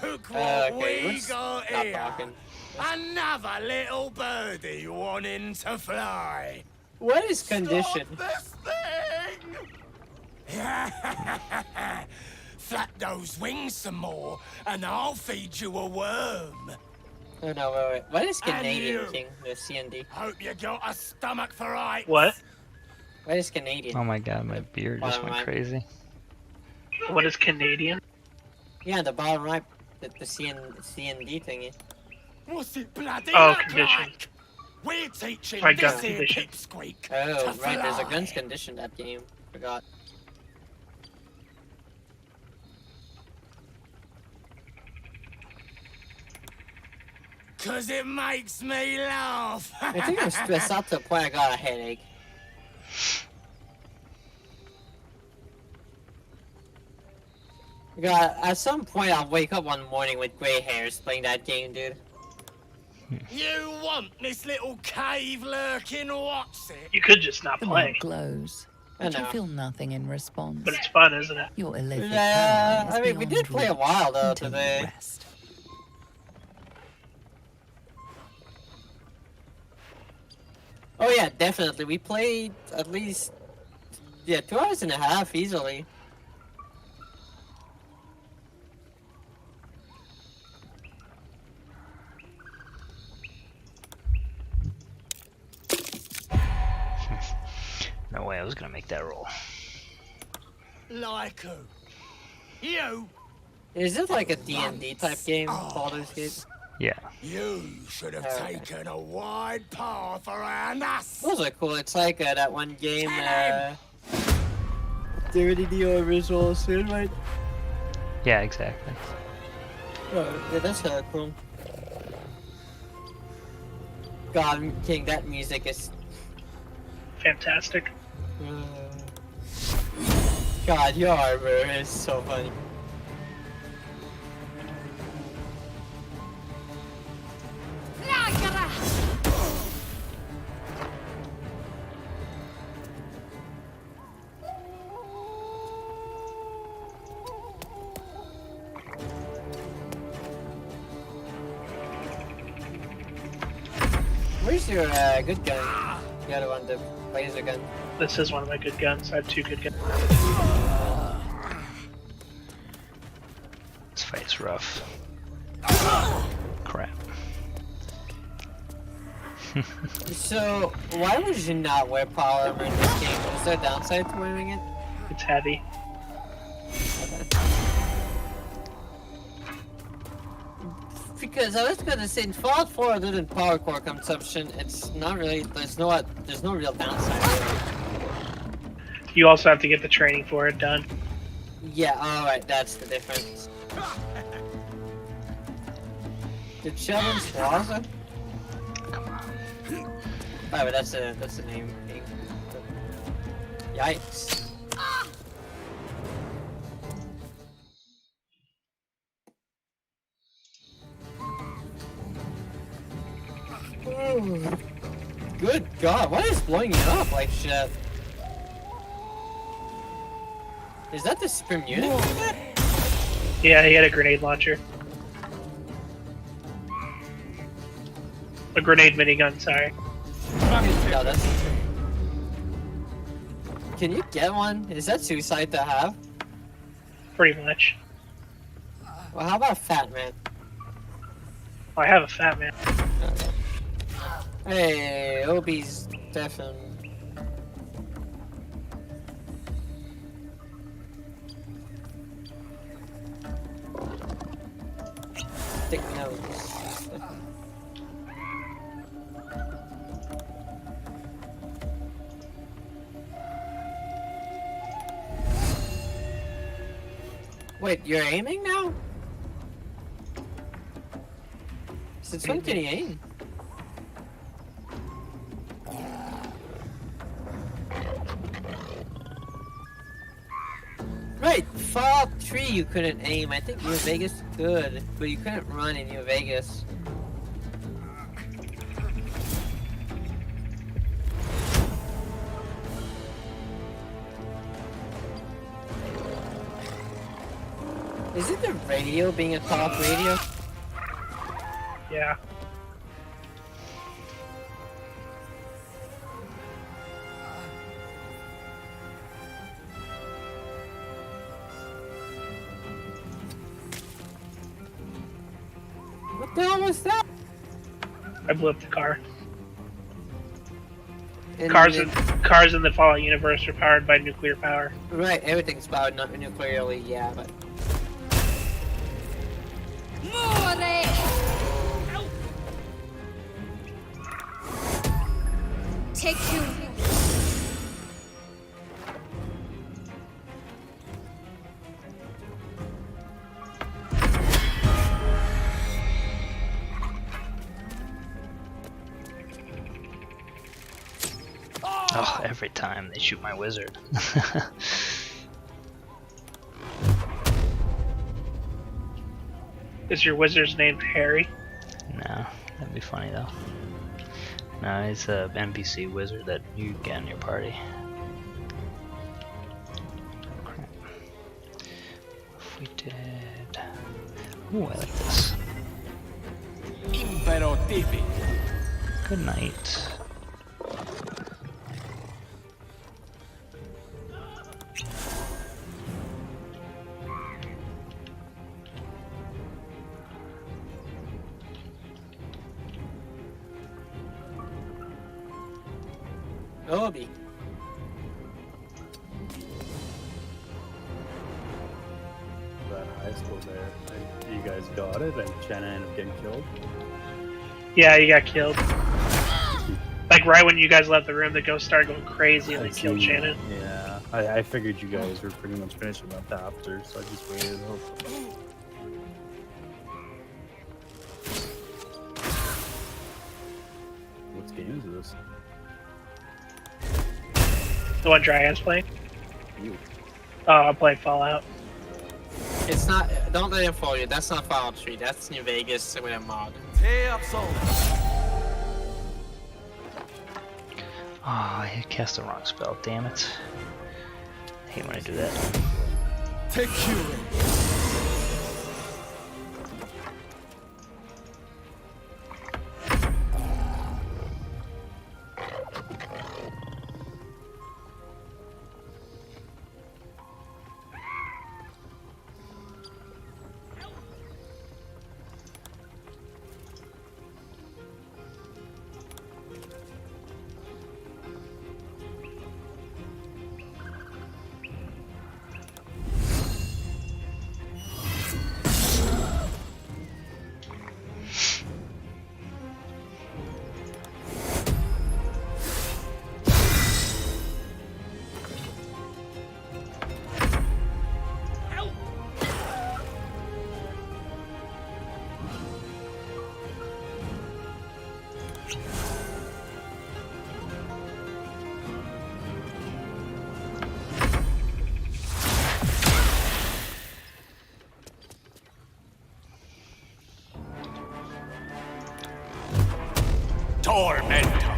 Look what Okay, we let's got stop here. talking. Another little birdie wanting to fly. What is condition? Stop this thing! Flap those wings some more, and I'll feed you a worm. Oh no, wait. What is Canadian, And you. King? The CND. Hope you got a stomach for heights. What? What is Canadian? Oh my god, my beard just Bottom went right. crazy. What is Canadian? Yeah, the bottom right, the CND thingy. What's it bloody Oh, look condition. like? We're teaching My this gun here condition. pipsqueak Oh, to right, there's a fly. guns condition that game. Forgot. Cause it makes me laugh. I think I'm stressed out to the point I got a headache. God, at some point I'll wake up one morning with gray hairs playing that game, dude. You want this little cave lurking, what's it? You could just not The play, mob glows, I but you know. feel nothing in response. but it's fun, isn't it? Your illicit Yeah, power is I mean, we beyond did play a reach while, though, until you today. rest. Oh yeah, definitely. We played at least 2 hours and a half easily. No way I was gonna make that roll. Like who? You? Is it like a D&D type game, Baldur's Gate? Yeah. You should have Okay. taken a wide path around us. Those are cool. It's like that one game, Dirty Dio Visual Sin, right? Yeah, exactly. Oh, yeah, that's hella cool. God, King, that music is... Fantastic. God, your armor is so funny. Where's your good gun? The other one, the laser gun. This is one of my good guns. I have 2 good guns. This fight's rough. Crap. So, why would you not wear power armor in this game? Is there a downside to wearing it? It's heavy. Because I was gonna say, in Fallout 4, other than power core consumption, it's not really. There's no real downside. Really. You also have to get the training for it done. Yeah, alright, that's the difference. Did Sheldon's Plaza? Come on. Oh, but that's the name. Yikes. Ooh. Good God, what is blowing you up like shit? Is that the Supreme Unit? Yeah, he had a grenade launcher. A grenade minigun, sorry. No, that's Can you get one? Is that suicide to have? Pretty much. Well, how about a fat man? Oh, I have a fat man. Hey, Obi's definitely. Thick nose. Wait, you're aiming now? Since when can you aim? Right, Fallout 3 you couldn't aim. I think New Vegas could, but you couldn't run in New Vegas. Is it the radio being a talk radio? Yeah. What the hell was that? I blew up the car. And Cars it- in the Fallout universe are powered by nuclear power. Right, everything's powered not nuclearly, yeah, but Take two. Oh, every time they shoot my wizard. Is your wizard's name Harry? No, that'd be funny though. No, it's a NPC wizard that you get in your party. Crap. If we did... Ooh, I like this. Good night. Obi. That high school there. And you guys got it, and Shanna ended up getting killed. Yeah, you got killed. Like right when you guys left the room, the ghost started going crazy and they killed Shannon. Yeah, I figured you guys were pretty much finishing up after, so I just waited. What game is this? The one Dryan's playing? You. Oh, I'm playing Fallout. It's not. Don't let him fool you. That's not Fallout 3. That's New Vegas with a mod. Oh, I cast the wrong spell, damn it. I hate when I do that. Take you. Tormentor.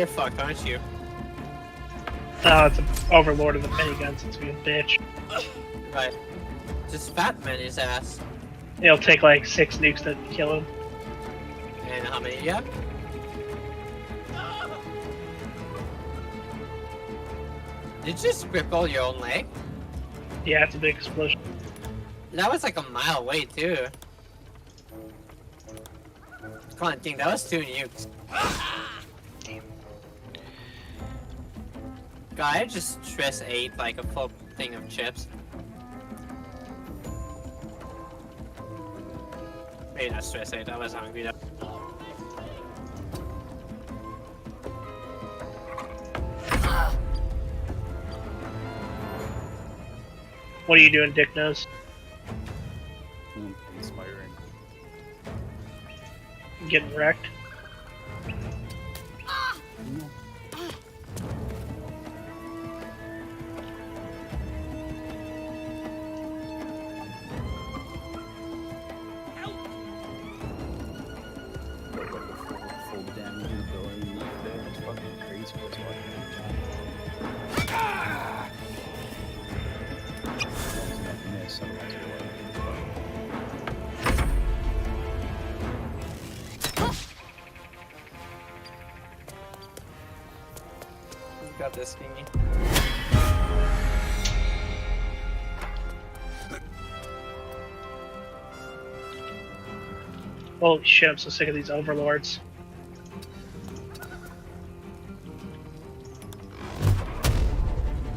You're fucked, aren't you? Oh, it's an overlord of the miniguns. It's being a bitch. Right. Just fat man his ass. It'll take like 6 nukes to kill him. And how many you have? Did you just cripple your own leg? Yeah, it's a big explosion. That was like a mile away too. Come on, King, that was 2 nukes. God, I just stress ate like a full thing of chips. Maybe not stress ate, I was hungry though. What are you doing, Dick Nose? Inspiring. Getting wrecked? Full damage ability there. It's fucking crazy what's miss, otherwise you're You got this, Kingy. Holy shit, I'm so sick of these overlords.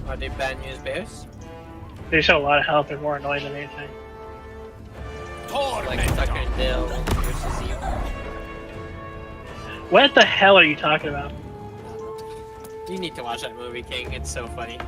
Are they bad news bears? They just have a lot of health, they're more annoying than anything. Like Tucker and Dale versus you. What the hell are you talking about? You need to watch that movie, King. It's so funny.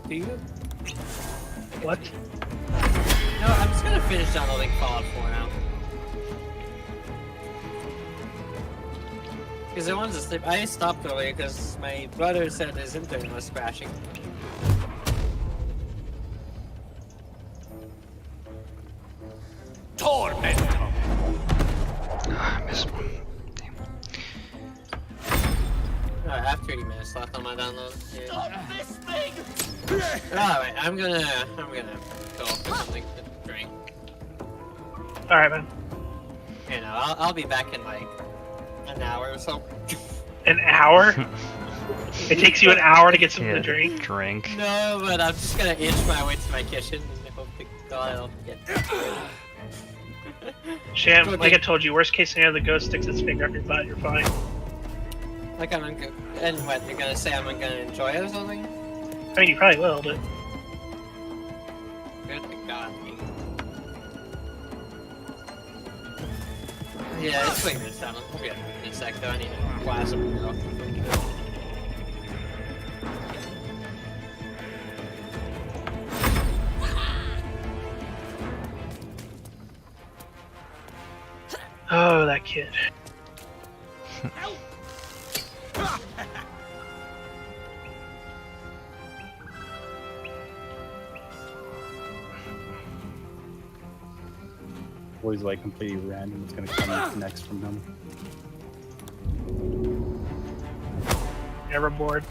Do you? What? No, I'm just gonna finish downloading Fallout 4 now. Because I wanted to sleep. I stopped earlier because my brother said his internet was crashing. Tormentum! I missed one. Alright, I have 30 minutes left on my download. Yeah. Stop this thing! Alright, I'm gonna go for something to drink. Alright, man. You know, I'll be back in like an hour or so. An hour? It takes you an hour to get something to drink? Drink. No, but I'm just gonna inch my way to my kitchen and hope to God I'll get. Sham, like I told you, worst case scenario, the ghost sticks its finger up your butt, you're fine. Like I'm gonna, and what, you're gonna say I'm gonna enjoy it or something? I mean, you probably will, but... Good to God. Yeah, it's 20 minutes down. We'll be in a sec though. I need a glass of milk. Oh, that kid. Always like completely random. It's gonna come next from him. Never bored.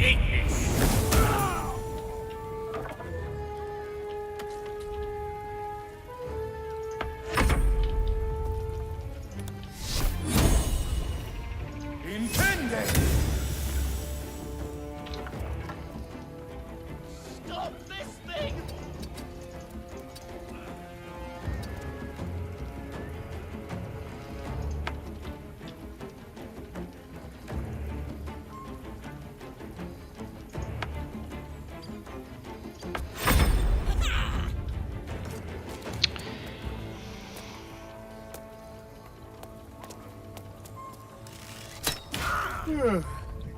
Eat this. Intended. Stop this thing.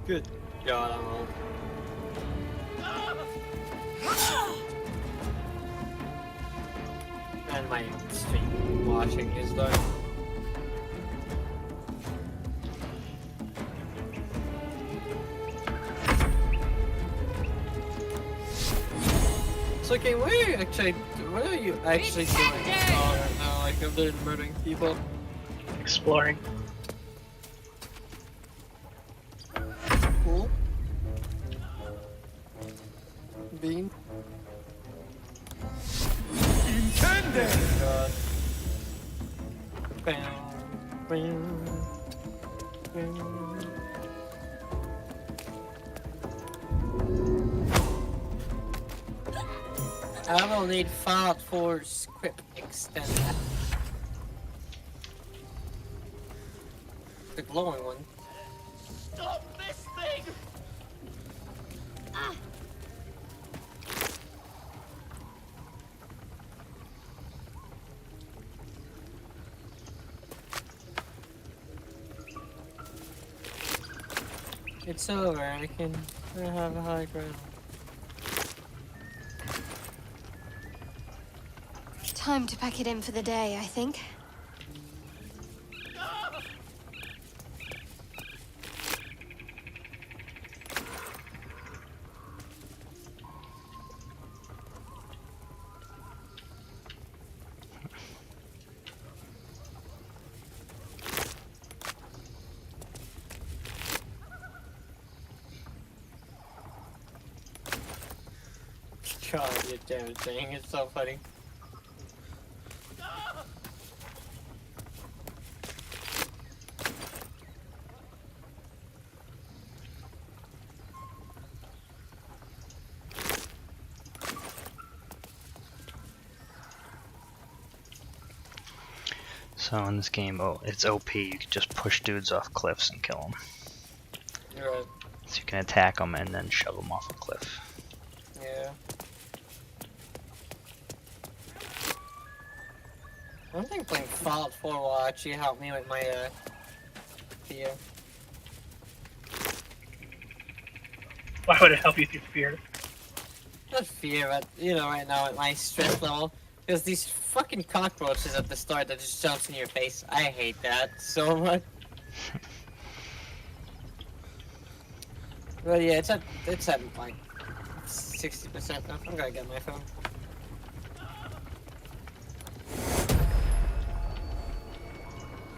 Good God, I'm old. And my stream watching is done. So okay, what are you actually doing right now? Like other than murdering people? Exploring. Cool. Bean. Intended. God. Bam, bam, bam. I will need Fallout 4 script extender. The glowing one. Stop this thing. It's over, Anakin. I have a high ground. Time to pack it in for the day, I think. God, you damn thing, it's so funny. So in this game, it's OP. You can just push dudes off cliffs and kill them. You're right. So you can attack them and then shove them off a cliff. Yeah. I don't think playing Fallout 4 will actually help me with my fear. Why would it help you through fear? Not fear, but you know, right now at my stress level, there's these fucking cockroaches at the start that just jumps in your face. I hate that so much. But yeah, it's at like 60% now. I'm gonna get my phone.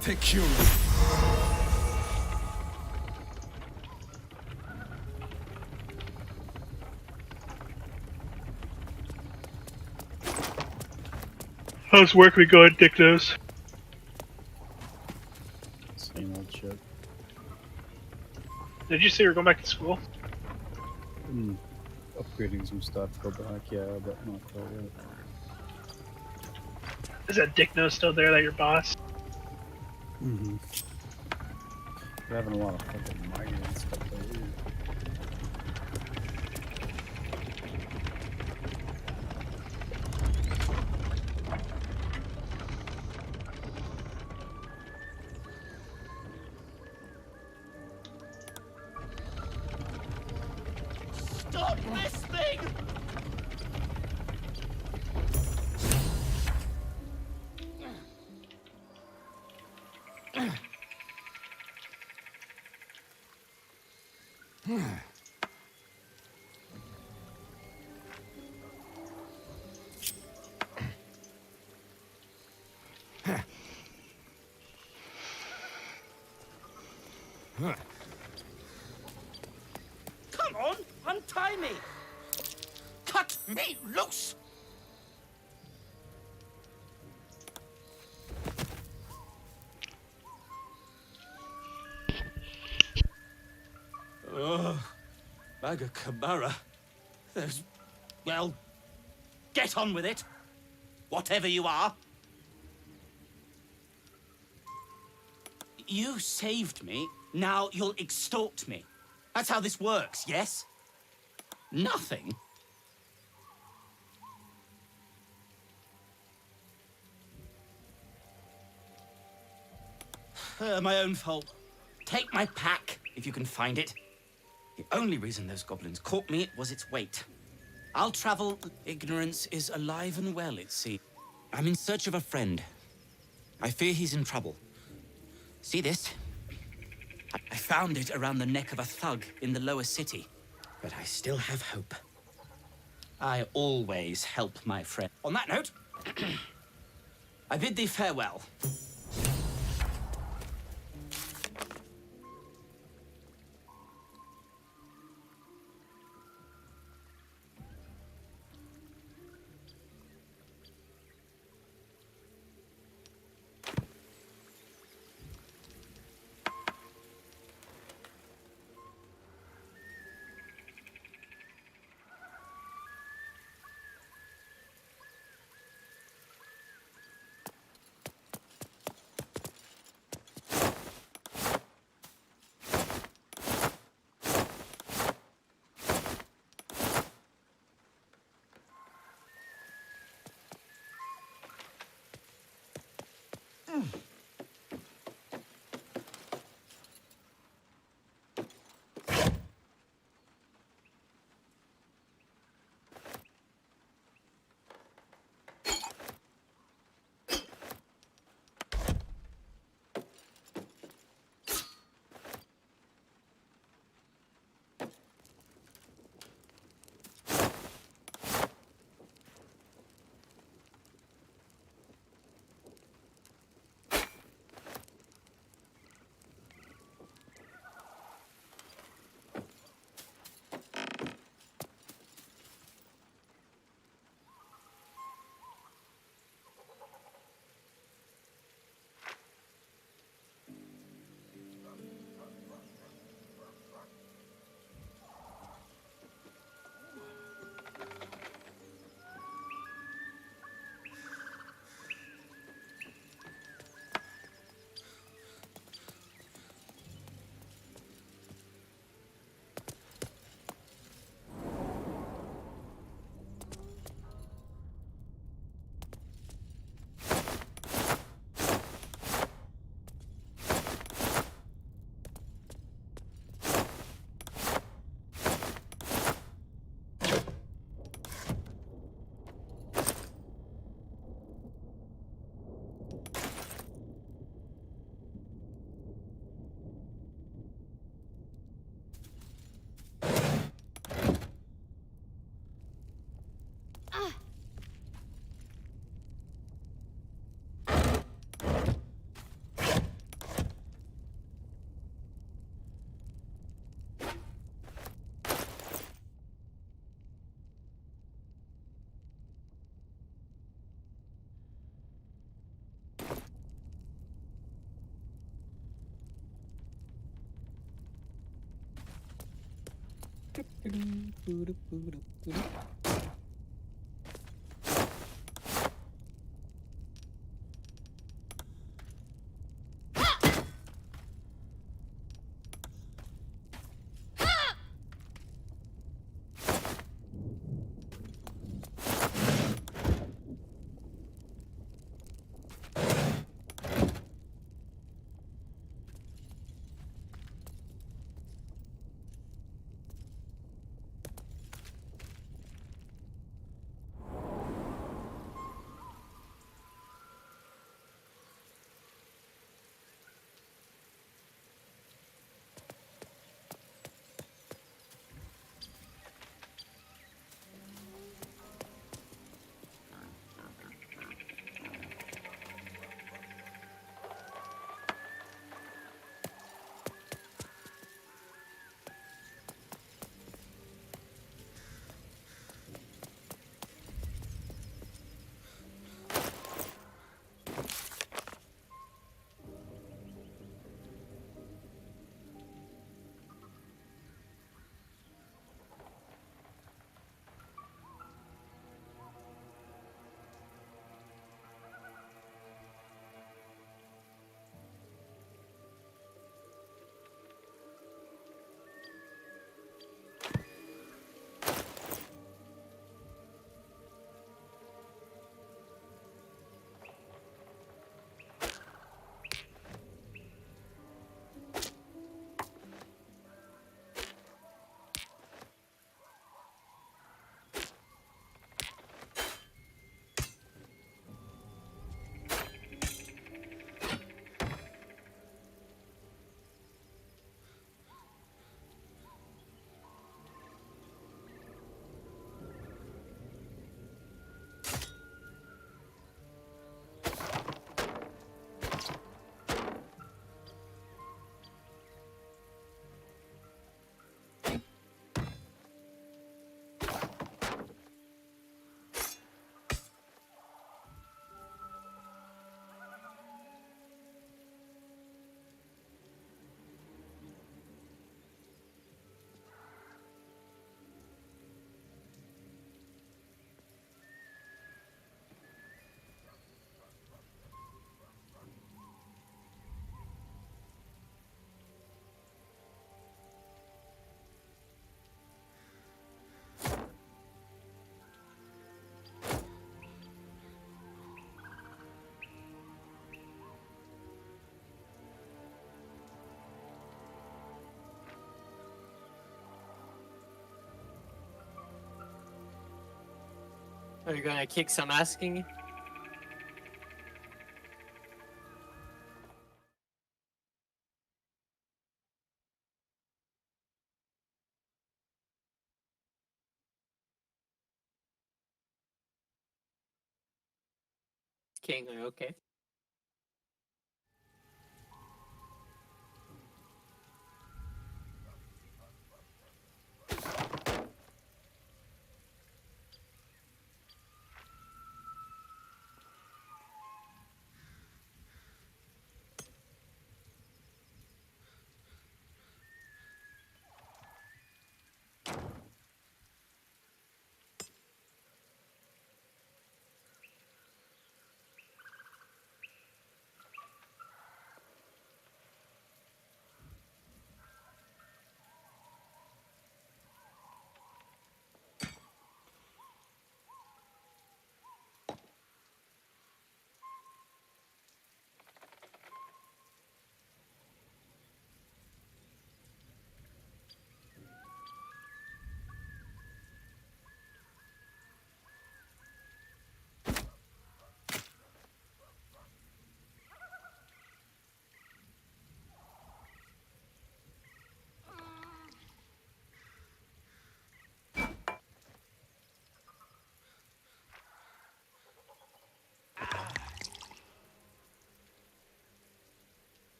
Take you. How's work we going, Dick Nose? Same old shit. Did you say you're going back to school? Upgrading some stuff, go back, yeah, but not quite yet. Is that Dick Nose still there, that your boss? Mm-hmm. We're having a lot of fucking migraine stuff lately. Stop this thing. Come on. Untie me! Cut me loose! Ugh. Bagakabara. There's... Well, get on with it. Whatever you are. You saved me. Now you'll extort me. That's how this works, yes? Nothing. My own fault. Take my pack, if you can find it. The only reason those goblins caught me was its weight. I'll travel. Ignorance is alive and well, it seems. I'm in search of a friend. I fear he's in trouble. See this? I found it around the neck of a thug in the lower city. But I still have hope. I always help my friend. On that note, I bid thee farewell. Are you gonna kick some asking? King, are you okay?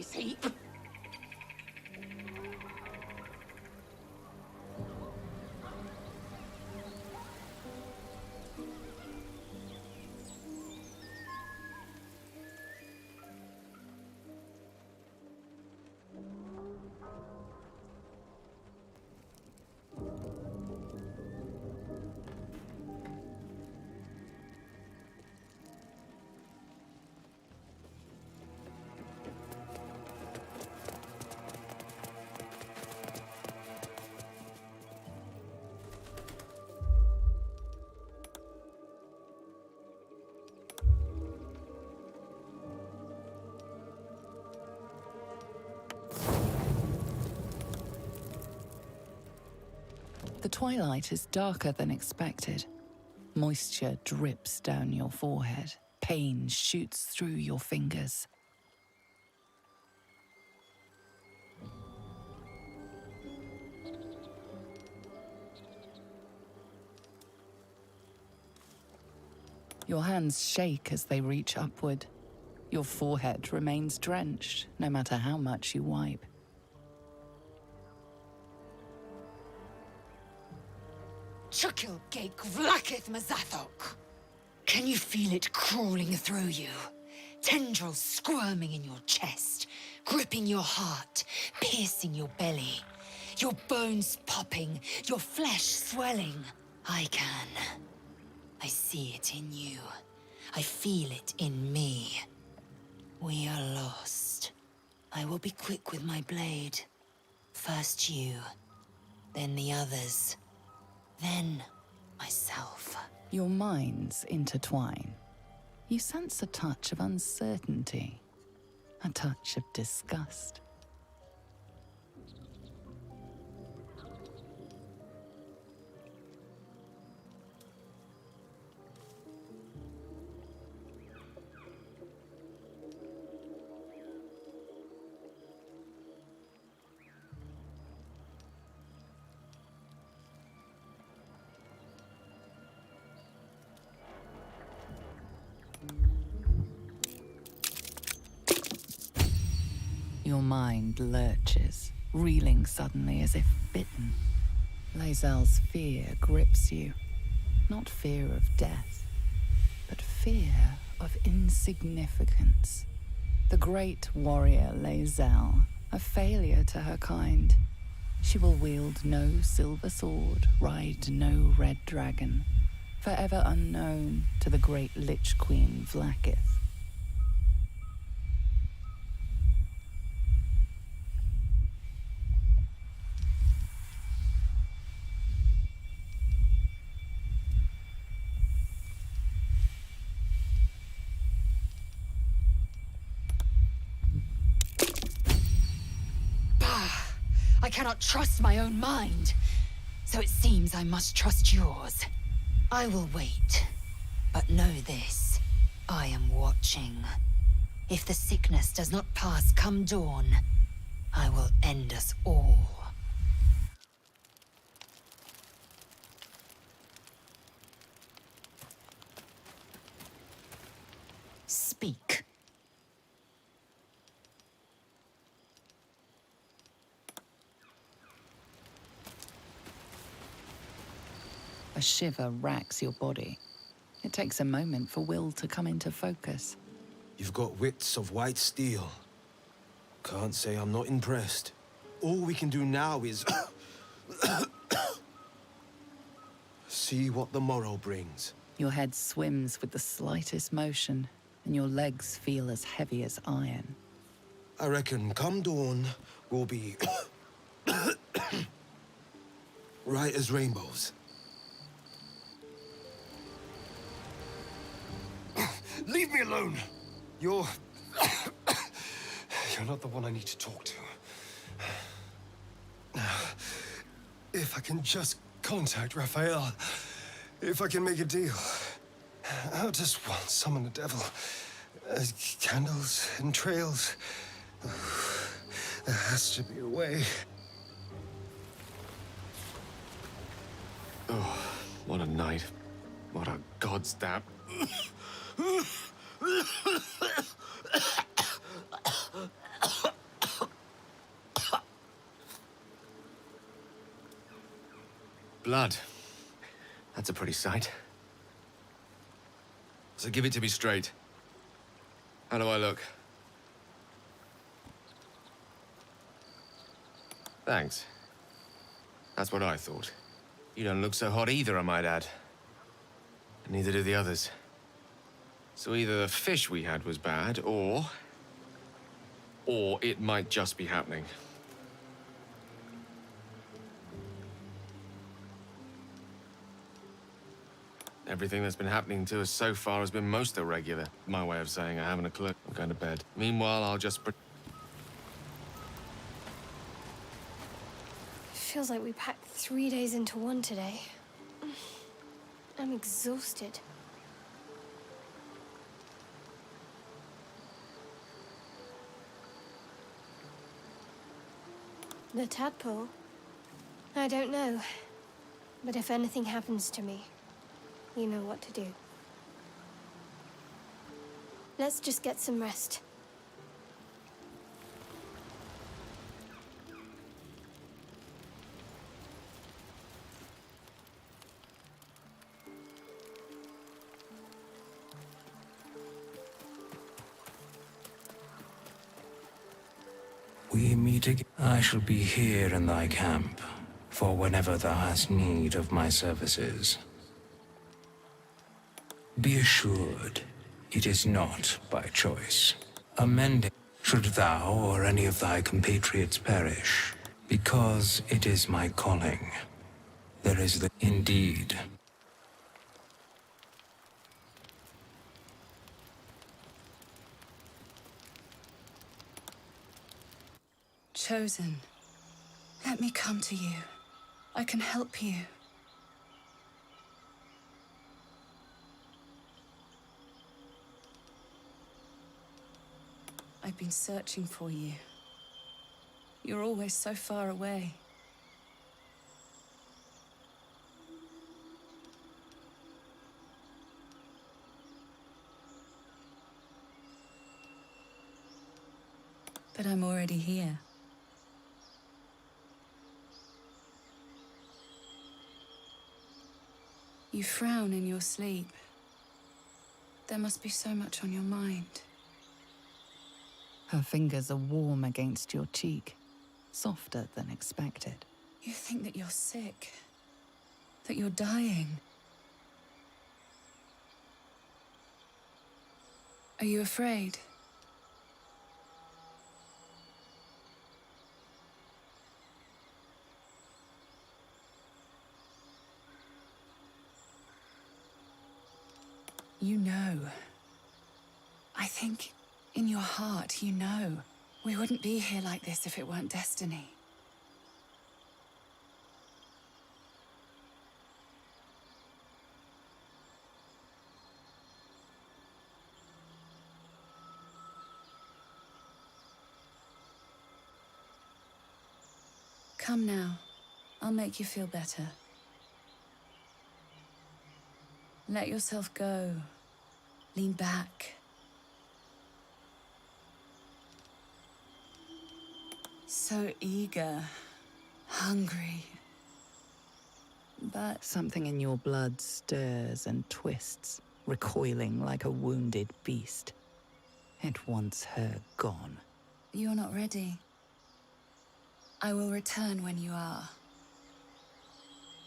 See? The twilight is darker than expected. Moisture drips down your forehead. Pain shoots through your fingers. Your hands shake as they reach upward. Your forehead remains drenched, no matter how much you wipe. Chukil Gate Vlakith Mazathok. Can you feel it crawling through you? Tendrils squirming in your chest, gripping your heart, piercing your belly. Your bones popping, your flesh swelling. I can. I see it in you. I feel it in me. We are lost. I will be quick with my blade. First you, then the others. Then, myself. Your minds intertwine. You sense a touch of uncertainty, a touch of disgust. Your mind lurches, reeling suddenly as if bitten. Lae'zel's fear grips you. Not fear of death, but fear of insignificance. The great warrior Lae'zel, a failure to her kind. She will wield no silver sword, ride no red dragon, forever unknown to the great Lich Queen Vlakith. I cannot trust my own mind. So it seems I must trust yours. I will wait. But know this. I am watching. If the sickness does not pass come dawn, I will end us all. Speak. A shiver racks your body. It takes a moment for will to come into focus. You've got wits of white steel. Can't say I'm not impressed. All we can do now is see what the morrow brings. Your head swims with the slightest motion, and your legs feel as heavy as iron. I reckon come dawn, we'll be right as rainbows. Leave me alone! You're not the one I need to talk to. If I can just contact Raphael, if I can make a deal, I'll just want summon the devil. Candles and trails. There has to be a way. Oh, what a night. What a god's damn. blood. That's a pretty sight. So give it to me straight. How do I look? Thanks. That's what I thought. You don't look so hot either, I might add. And neither do the others. So either the fish we had was bad, or it might just be happening. Everything that's been happening to us so far has been most irregular. My way of saying I haven't a clue. I'm going to bed. Meanwhile, I'll just... Feels like we packed 3 days into one today. I'm exhausted. The tadpole? I don't know. But if anything happens to me, you know what to do. Let's just get some rest. We meet again. I shall be here in thy camp, for whenever thou hast need of my services. Be assured, it is not by choice. Amending, should thou or any of thy compatriots perish, because it is my calling. There is the indeed. Chosen, let me come to you. I can help you. I've been searching for you. You're always so far away. But I'm already here. You frown in your sleep. There must be so much on your mind. Her fingers are warm against your cheek, softer than expected. You think that you're sick, that you're dying. Are you afraid? You know. I think in your heart you know. We wouldn't be here like this if it weren't destiny. Come now. I'll make you feel better. Let yourself go. Lean back. So eager, hungry. But something in your blood stirs and twists, recoiling like a wounded beast. It wants her gone. You're not ready. I will return when you are.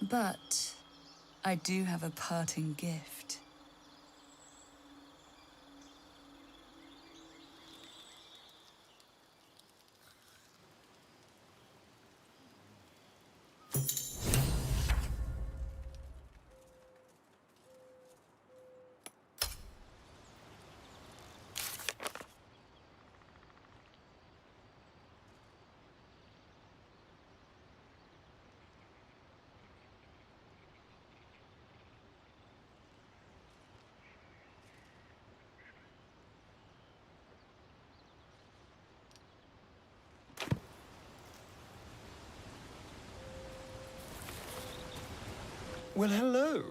But I do have a parting gift. Well, hello.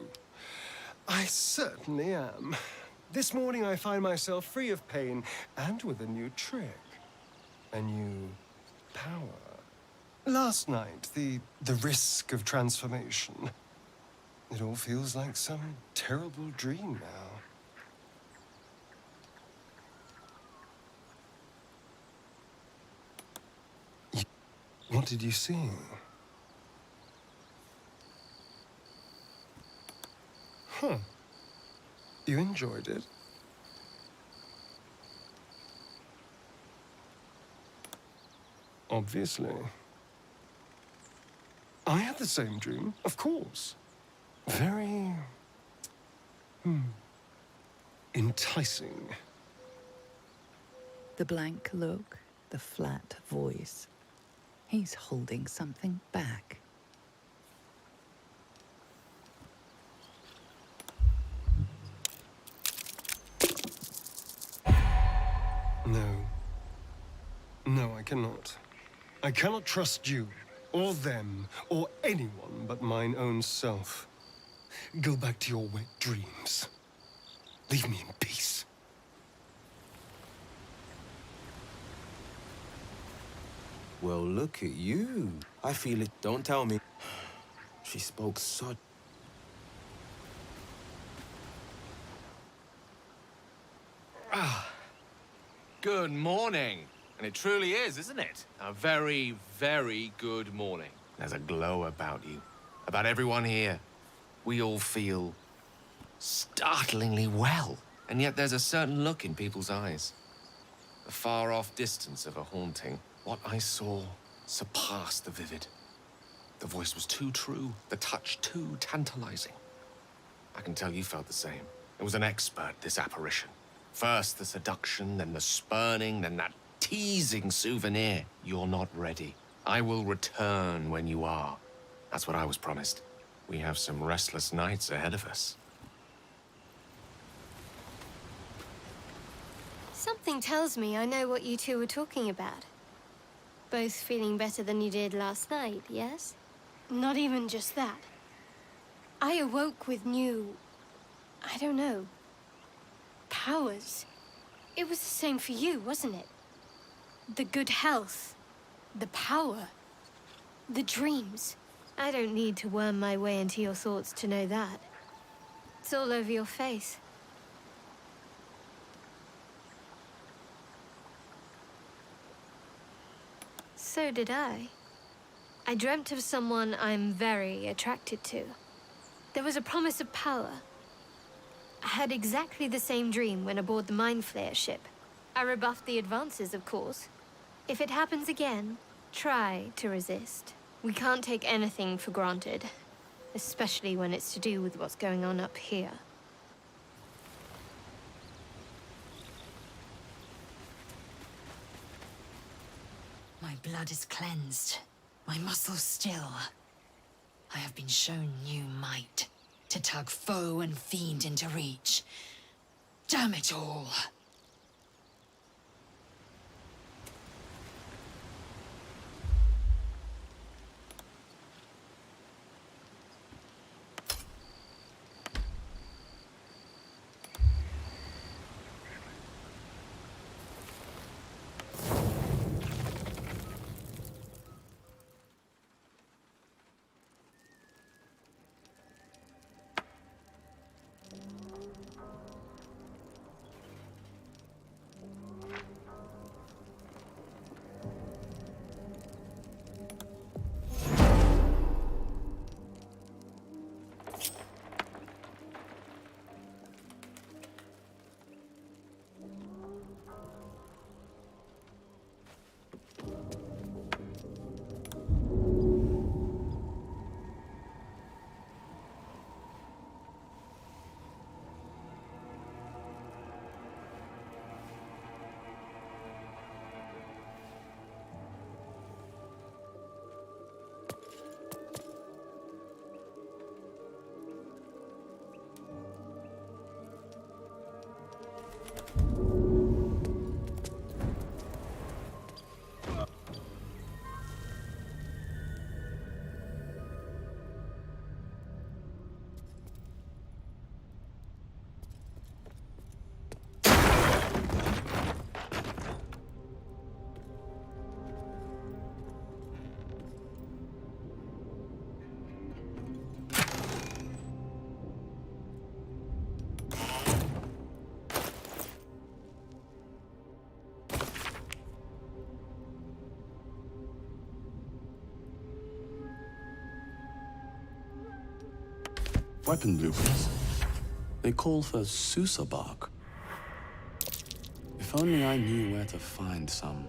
I certainly am. This morning I find myself free of pain and with a new trick. A new power. Last night, the risk of transformation. It all feels like some terrible dream now. What did you see? Huh. You enjoyed it? Obviously. I had the same dream, of course. Very... enticing. The blank look, the flat voice. He's holding something back. No. No, I cannot. I cannot trust you, or them, or anyone but mine own self. Go back to your wet dreams. Leave me in peace. Well, look at you. I feel it. Don't tell me. She spoke so... Good morning. And it truly is, isn't it? A very, very good morning. There's a glow about you. About everyone here. We all feel startlingly well. And yet there's a certain look in people's eyes. The far-off distance of a haunting. What I saw surpassed the vivid. The voice was too true, the touch too tantalizing. I can tell you felt the same. It was an expert, this apparition. First the seduction, then the spurning, then that teasing souvenir. You're not ready. I will return when you are. That's what I was promised. We have some restless nights ahead of us. Something tells me I know what you two were talking about. Both feeling better than you did last night, yes? Not even just that. I awoke with new... I don't know... powers. It was the same for you, wasn't it? The good health. The power. The dreams. I don't need to worm my way into your thoughts to know that. It's all over your face. So did I. I dreamt of someone I'm very attracted to. There was a promise of power. I had exactly the same dream when aboard the Mind Flayer ship. I rebuffed the advances, of course. If it happens again, try to resist. We can't take anything for granted, especially when it's to do with what's going on up here. My blood is cleansed, my muscles still. I have been shown new might to tug foe and fiend into reach. Damn it all! Weapon blueprints. They call for Susa bark. If only I knew where to find some.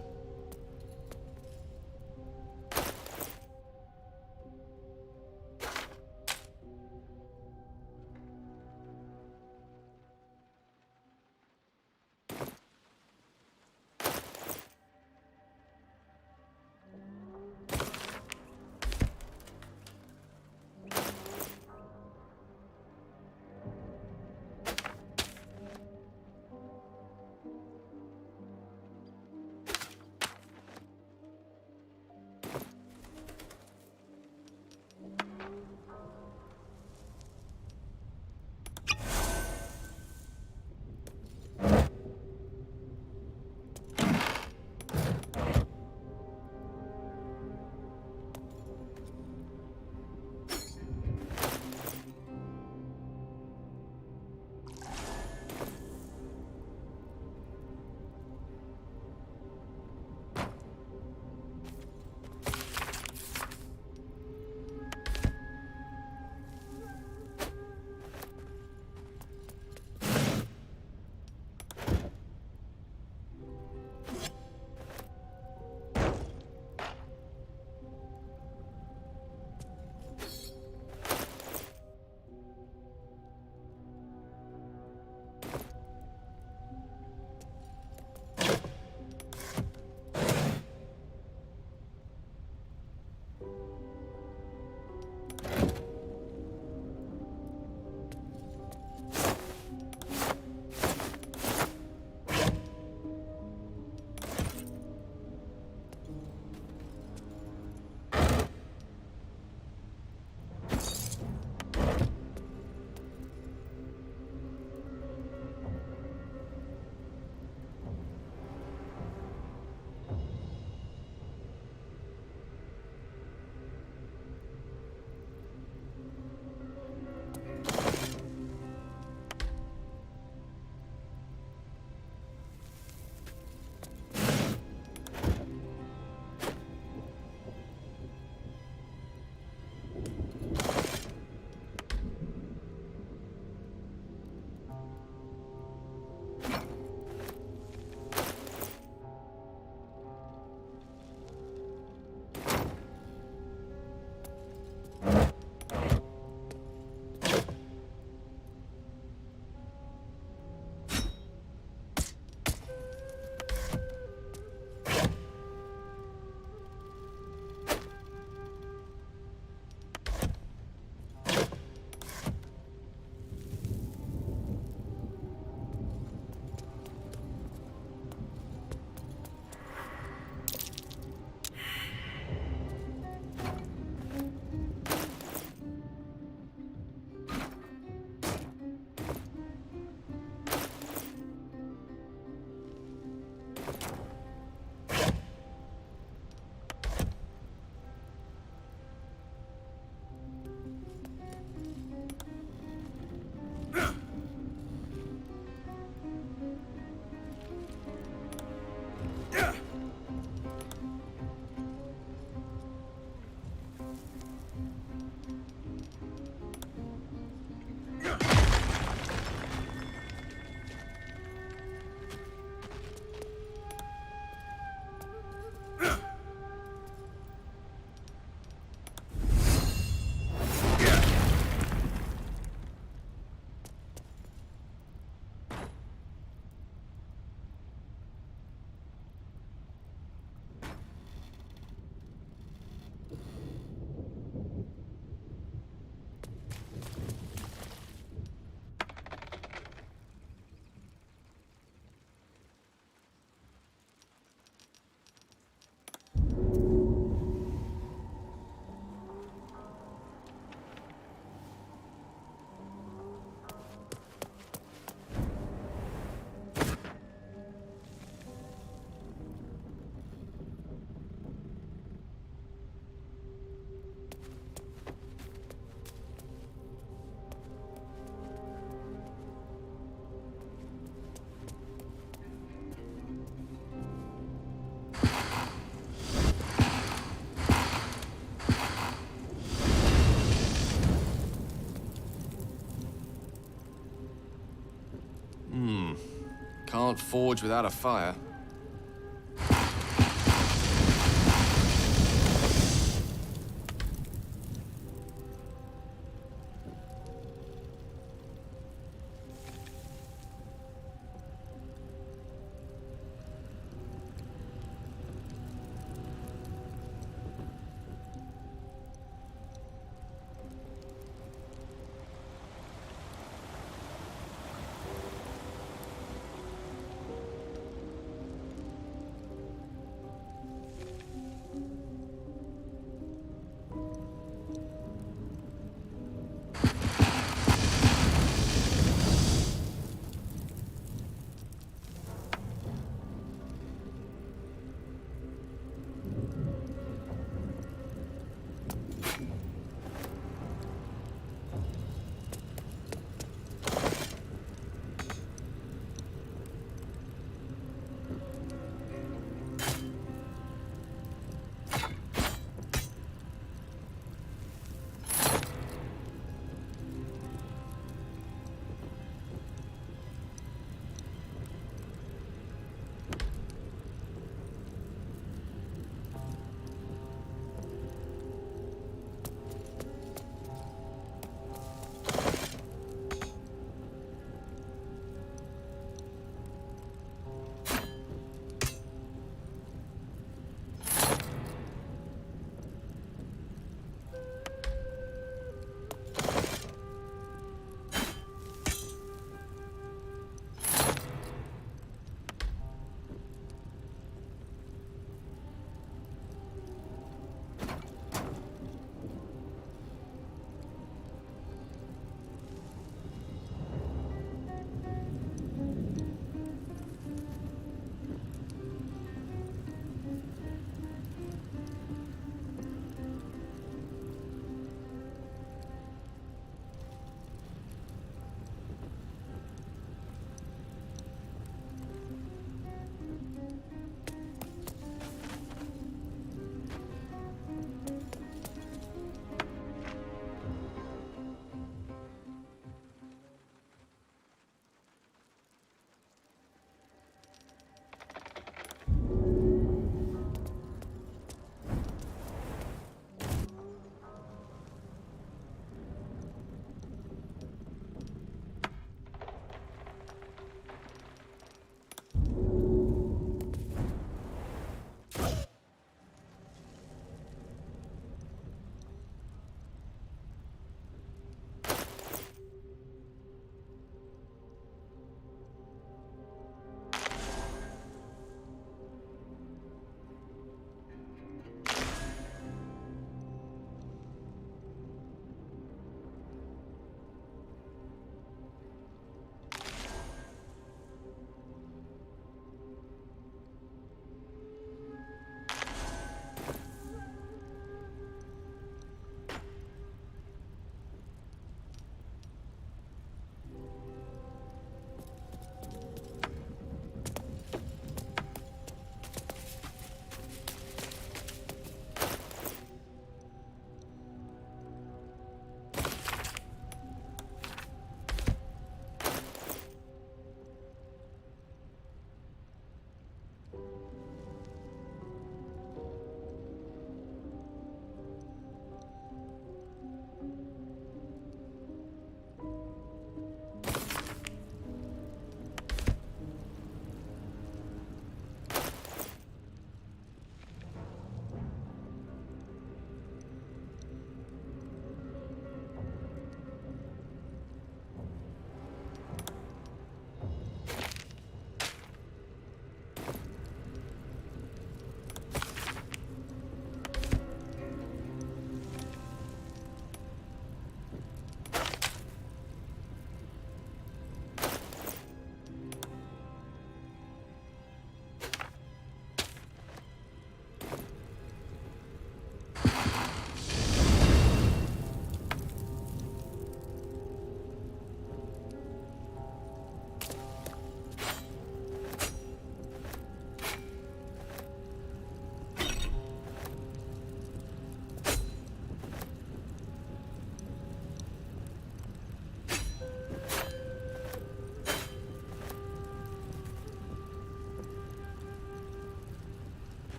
can't forge without a fire.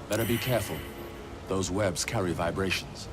Better be careful. Those webs carry vibrations.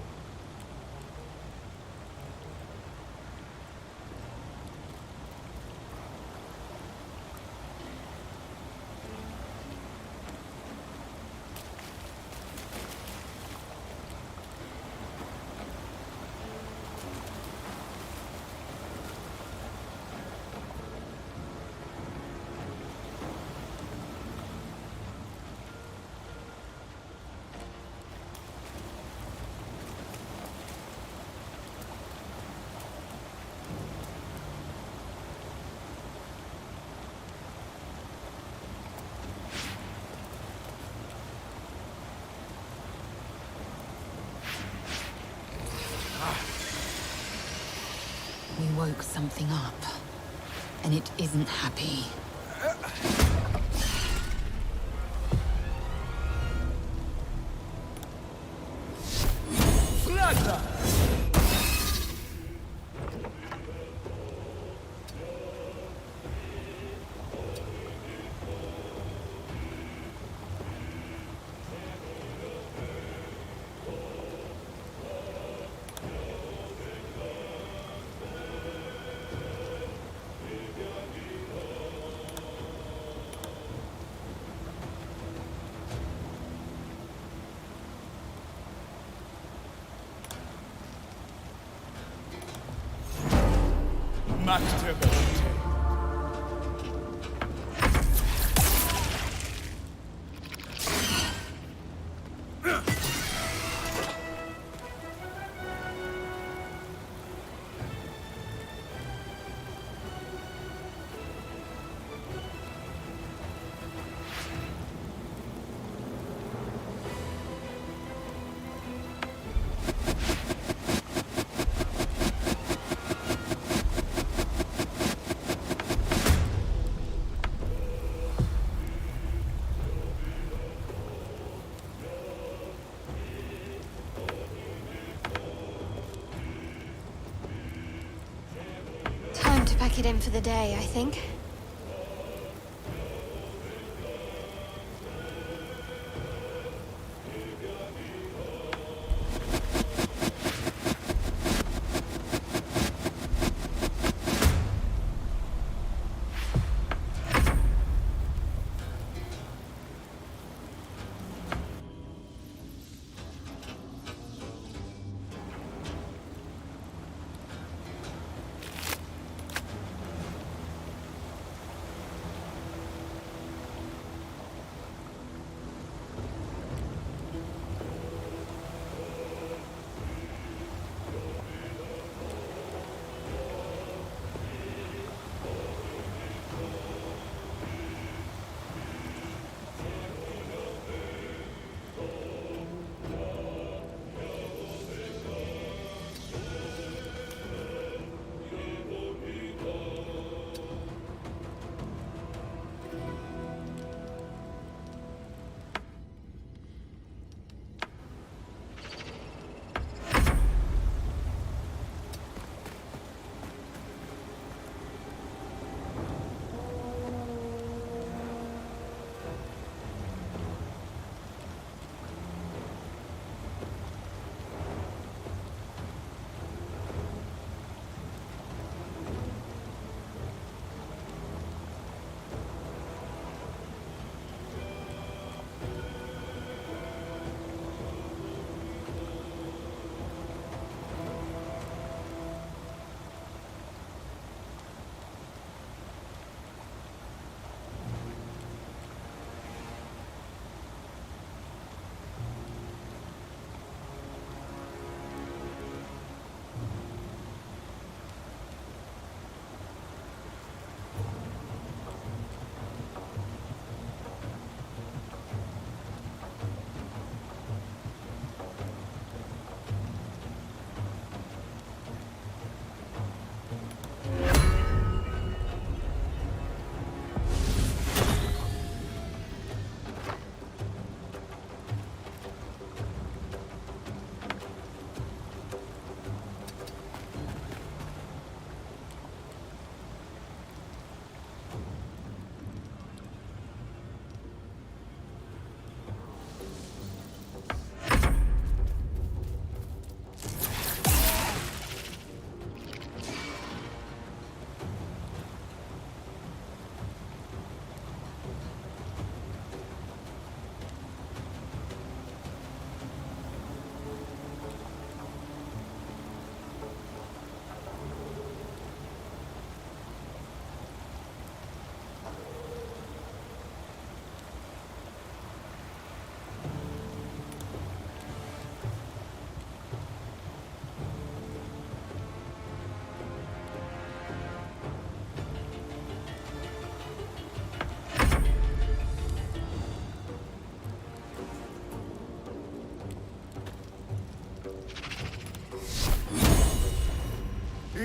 We woke something up, and it isn't happy. Time to pack it in for the day, I think.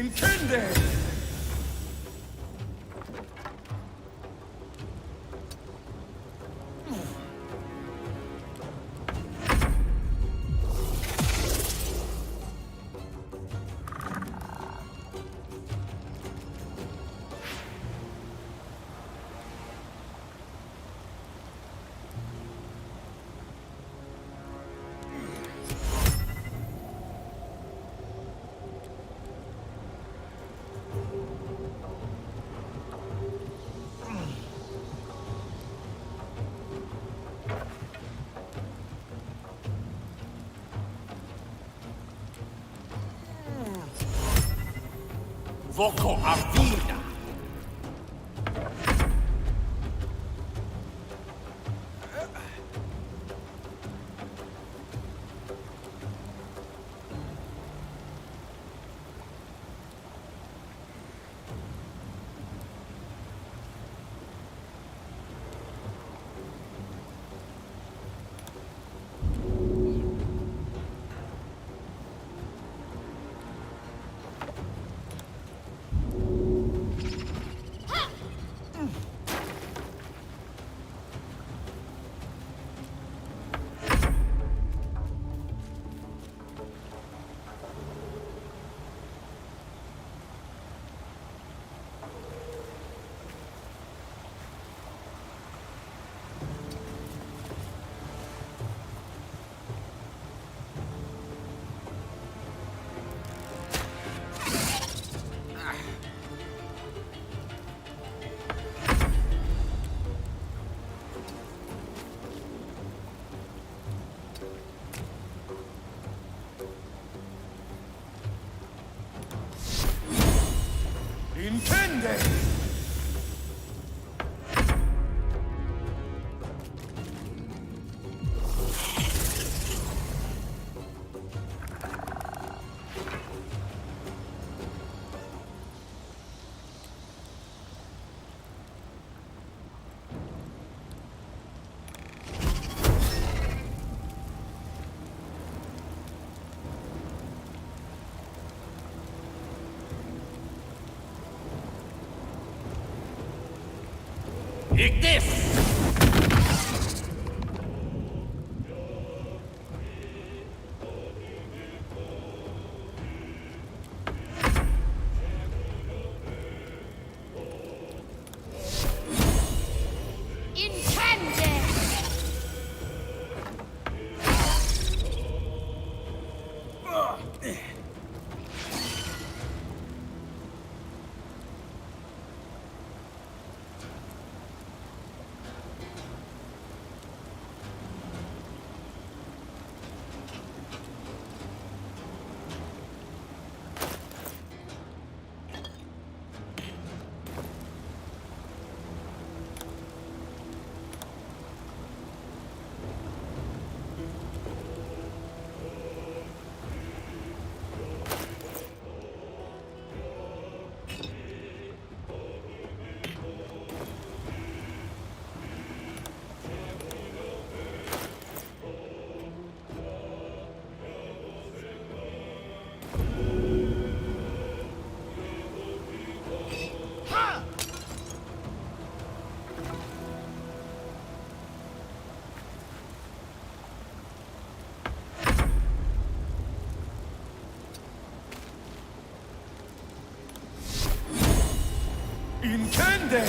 Intende! Voco a vida! Intende! Ignis! Intended! Intende!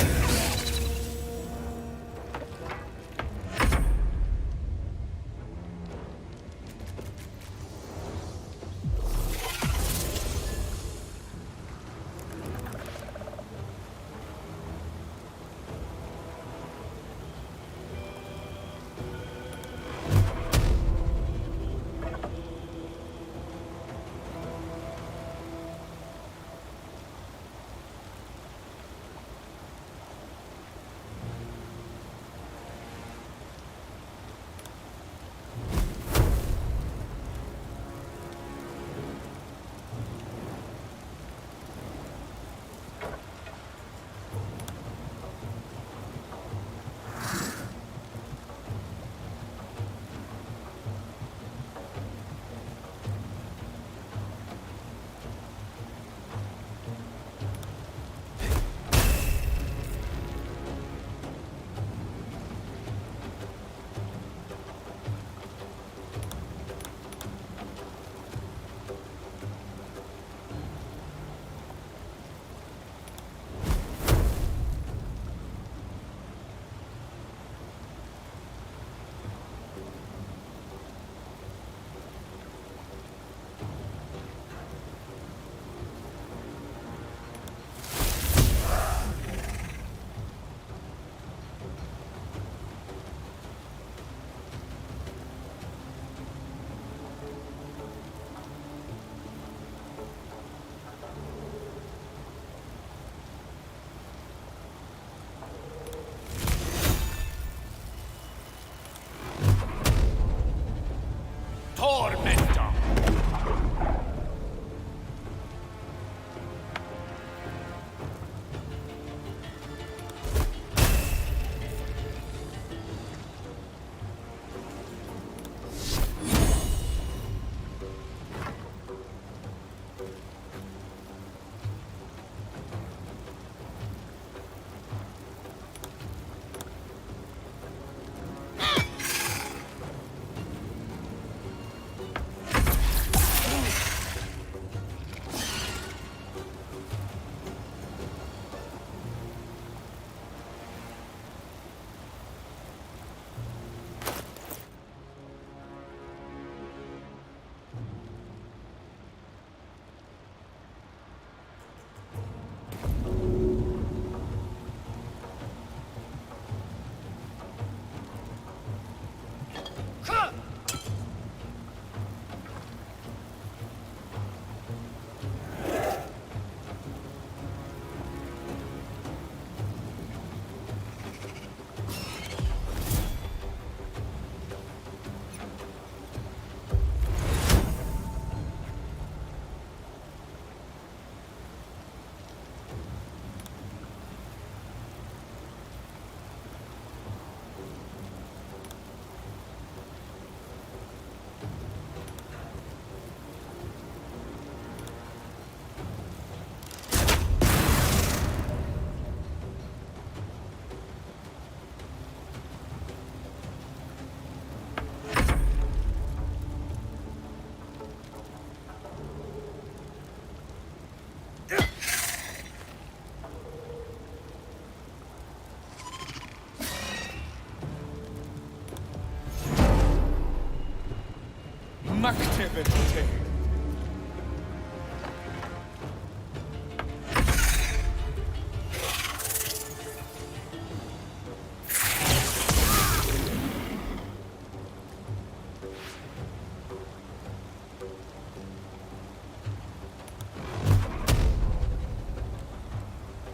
Maktivity.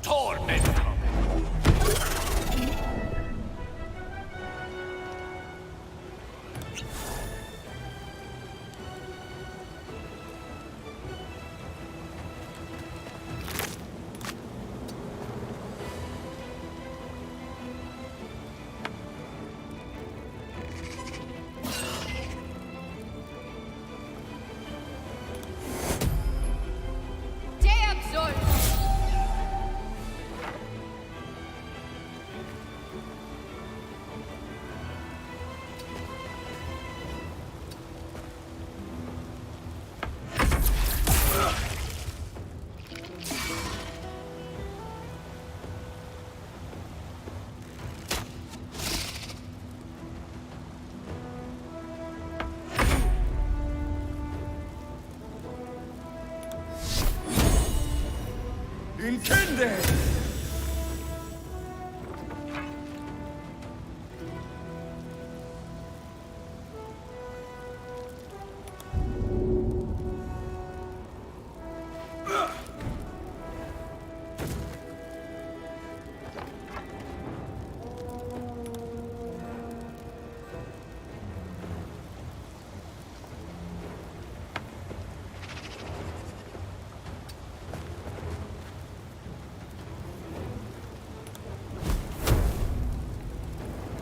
Tormentor. Intende!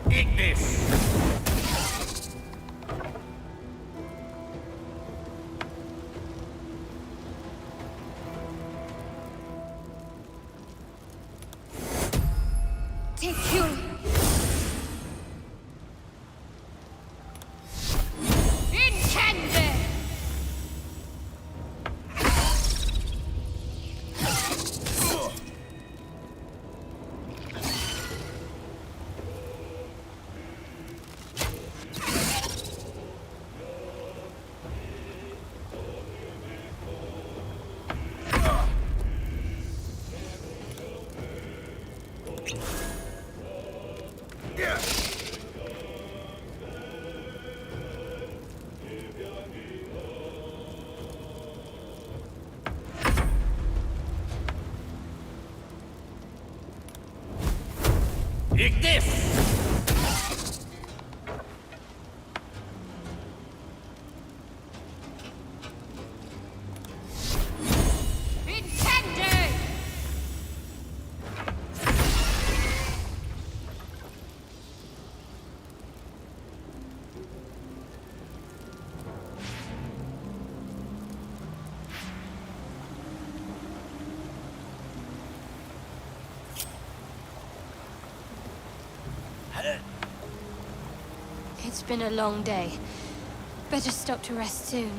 Ignis! Take you. Intende. Ignis! Intende. It's been a long day. Better stop to rest soon.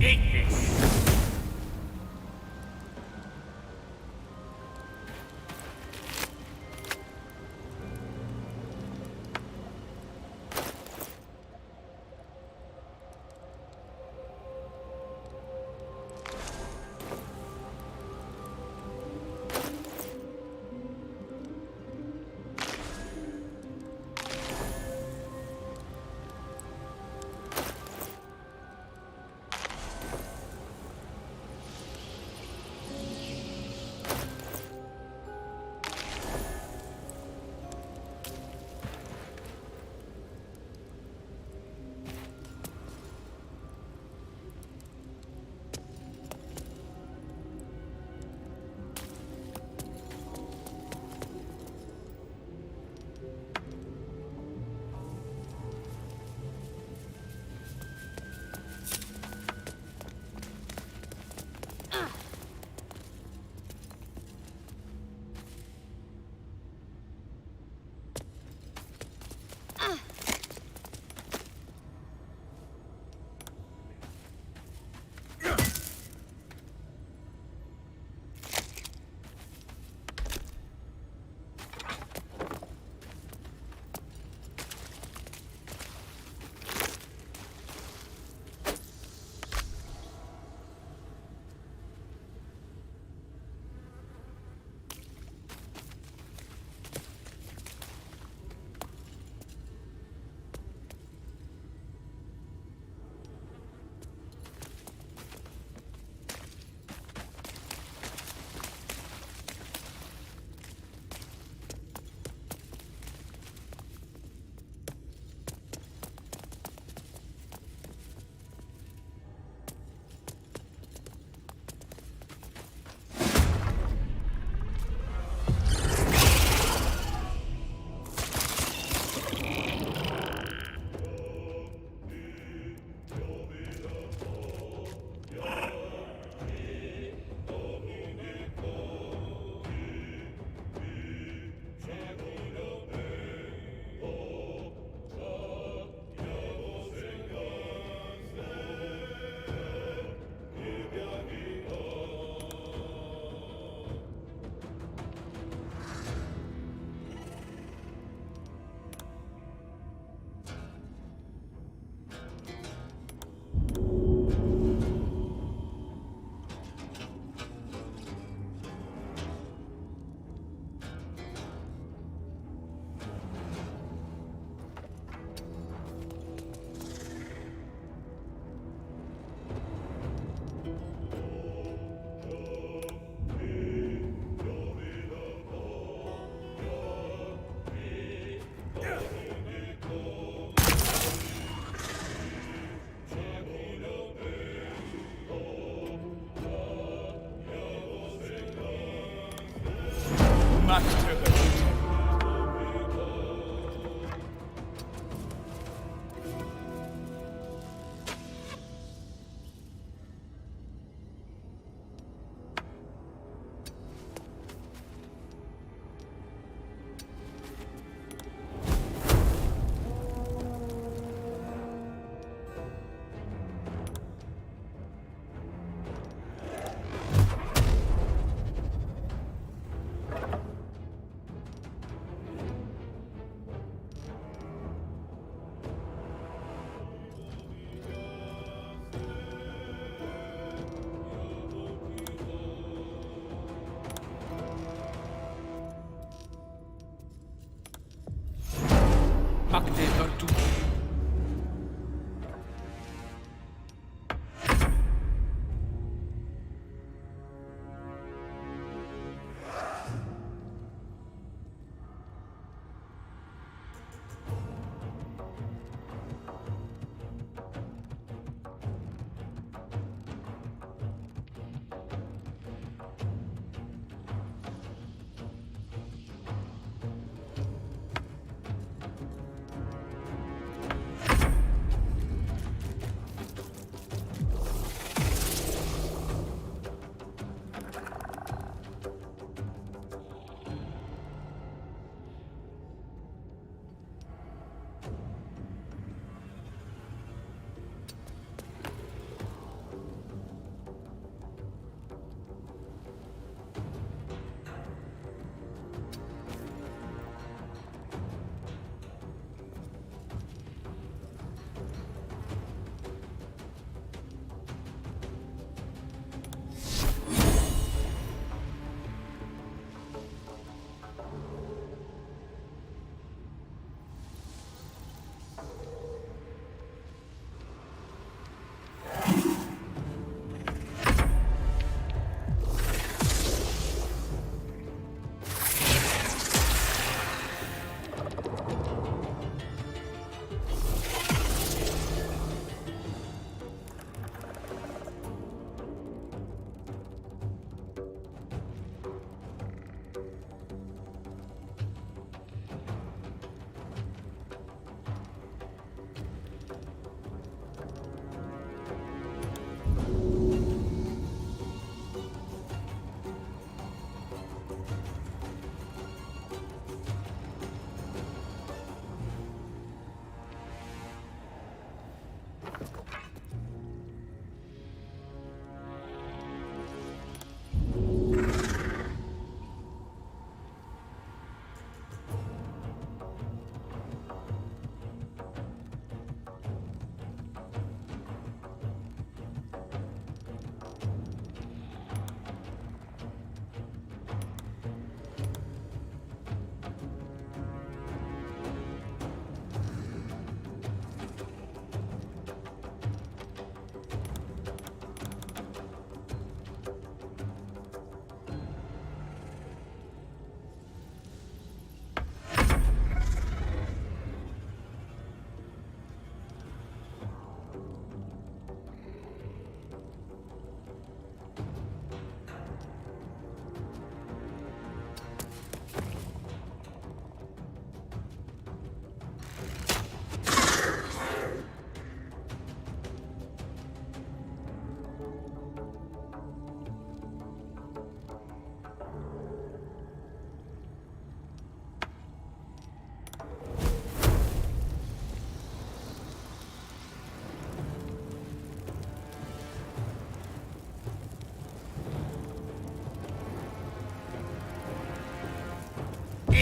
Ignis!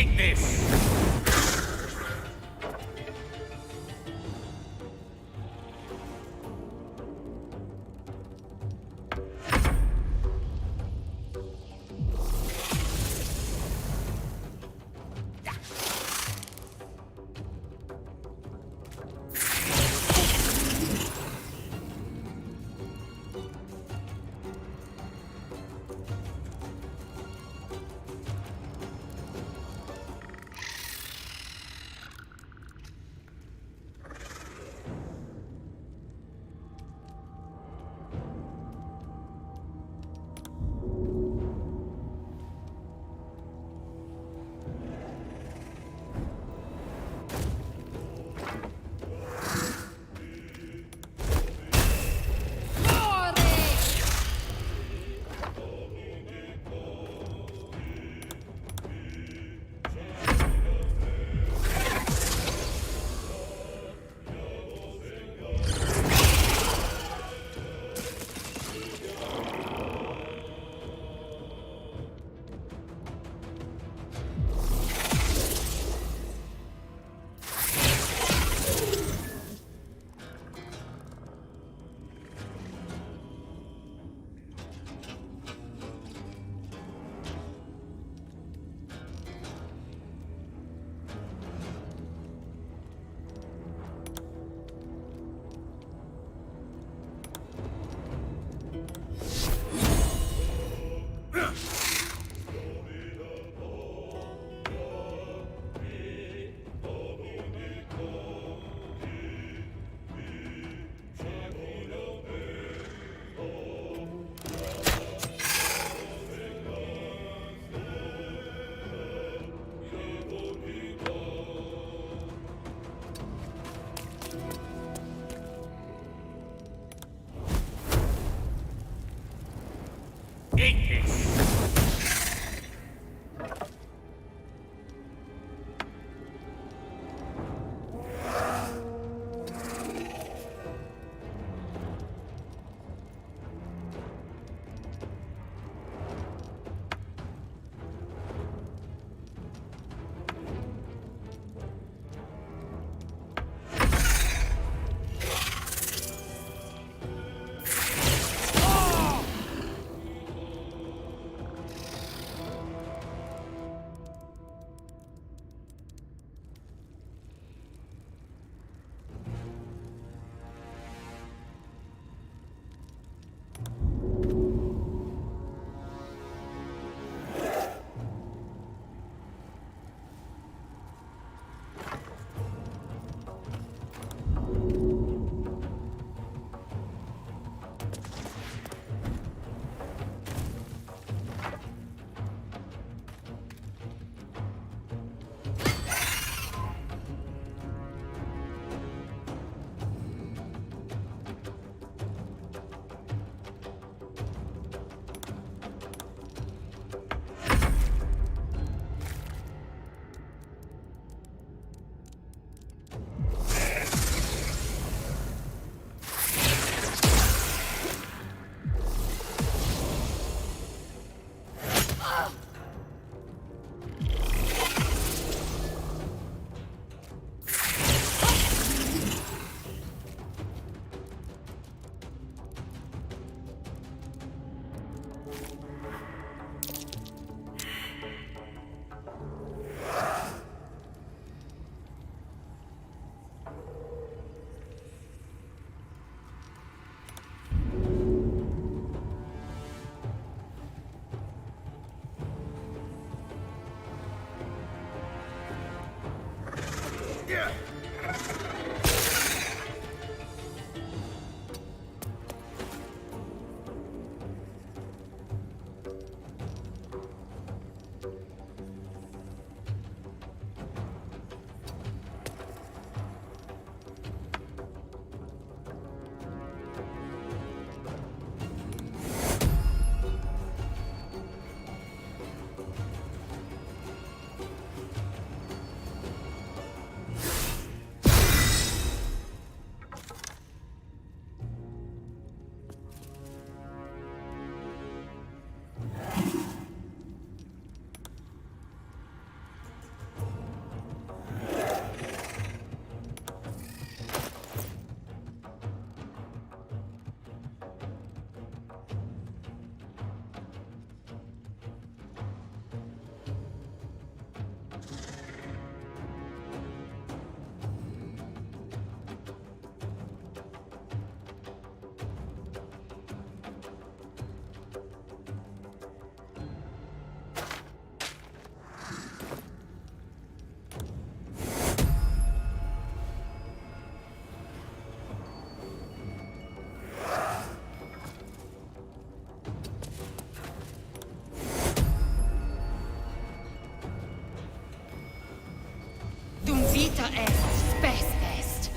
Eat this! est spes est.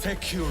Tekuro.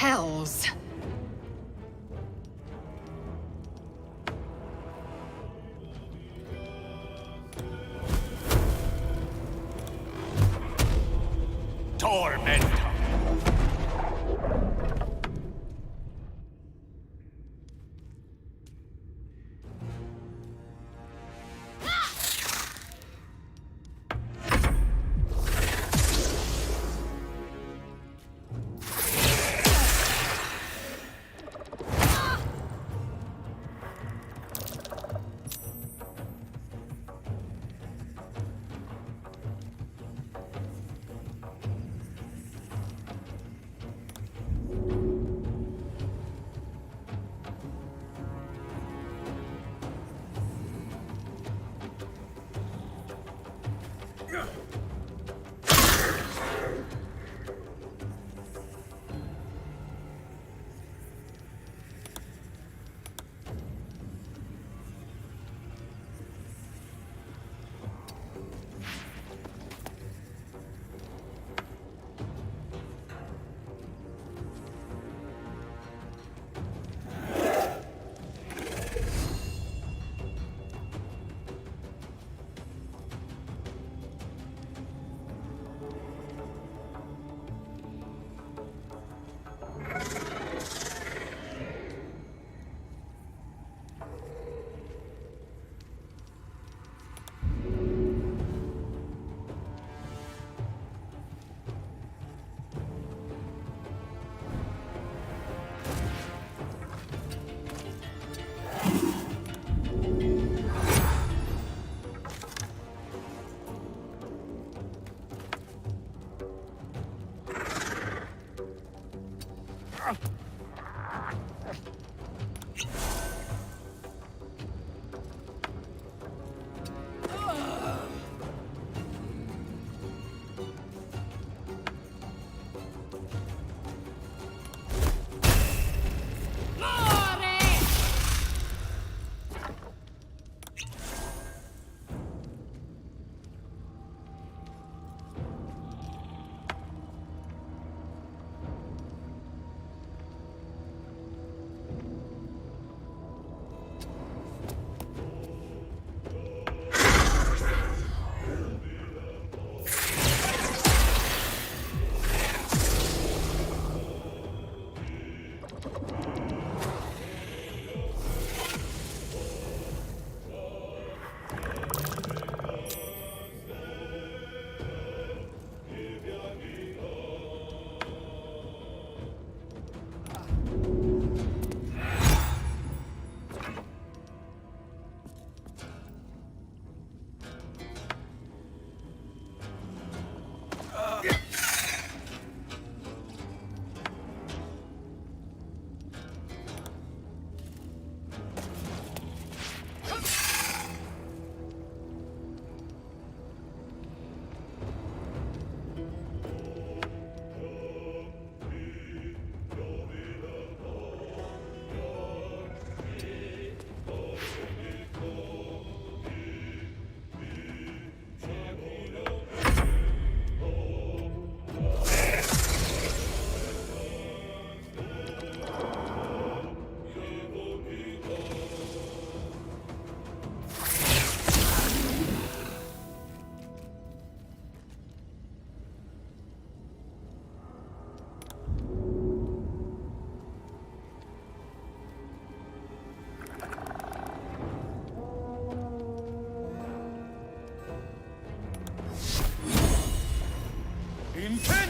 Hells. Tormentor.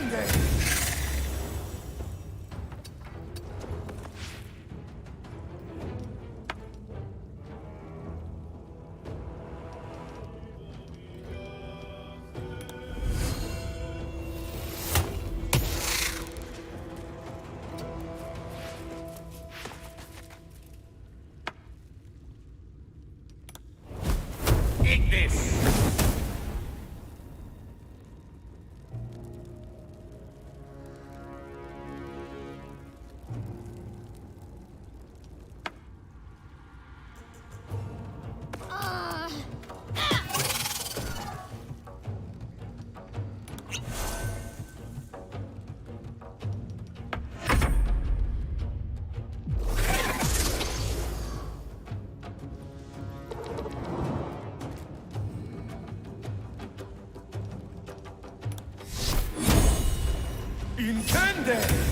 Eat this! Intende!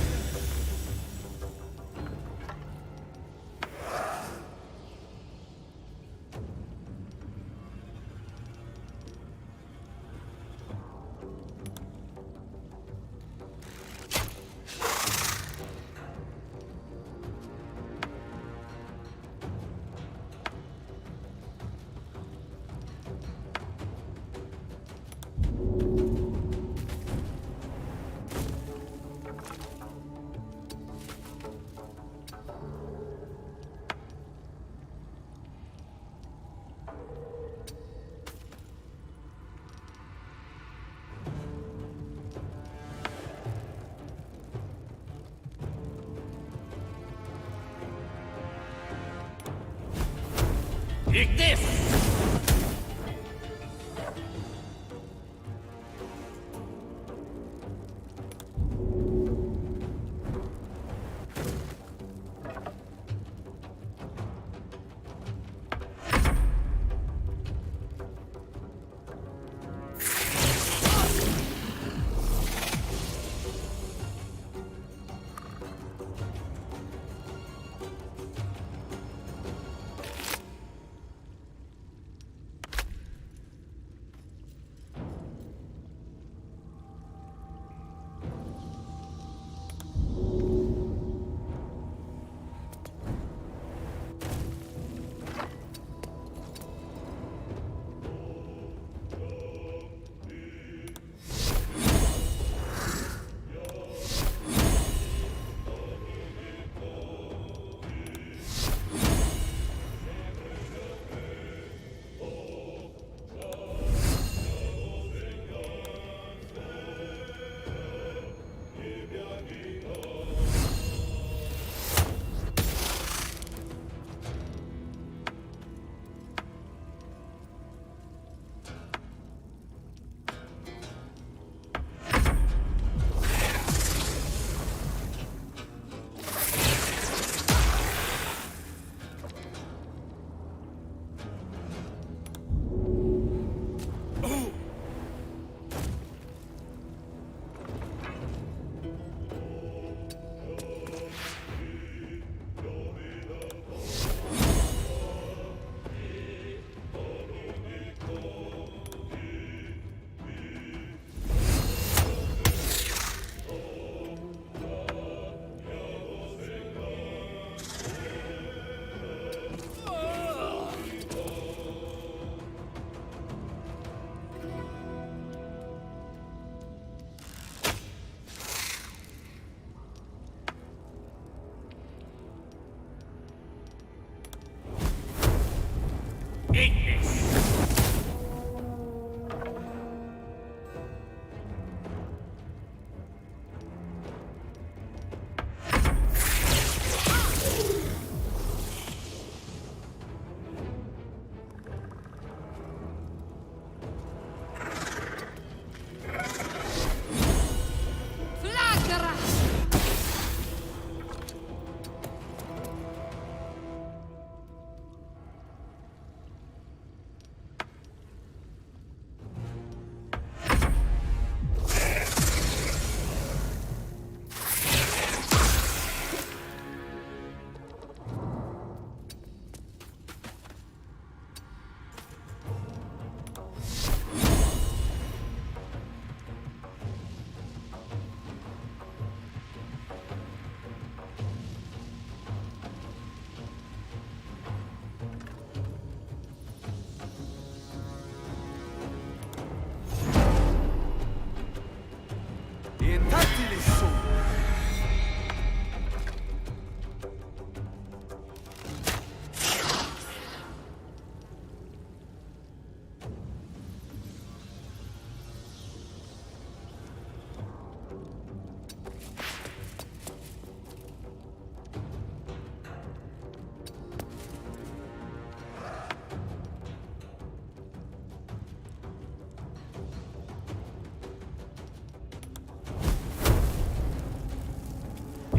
Eat this!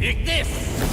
Take this!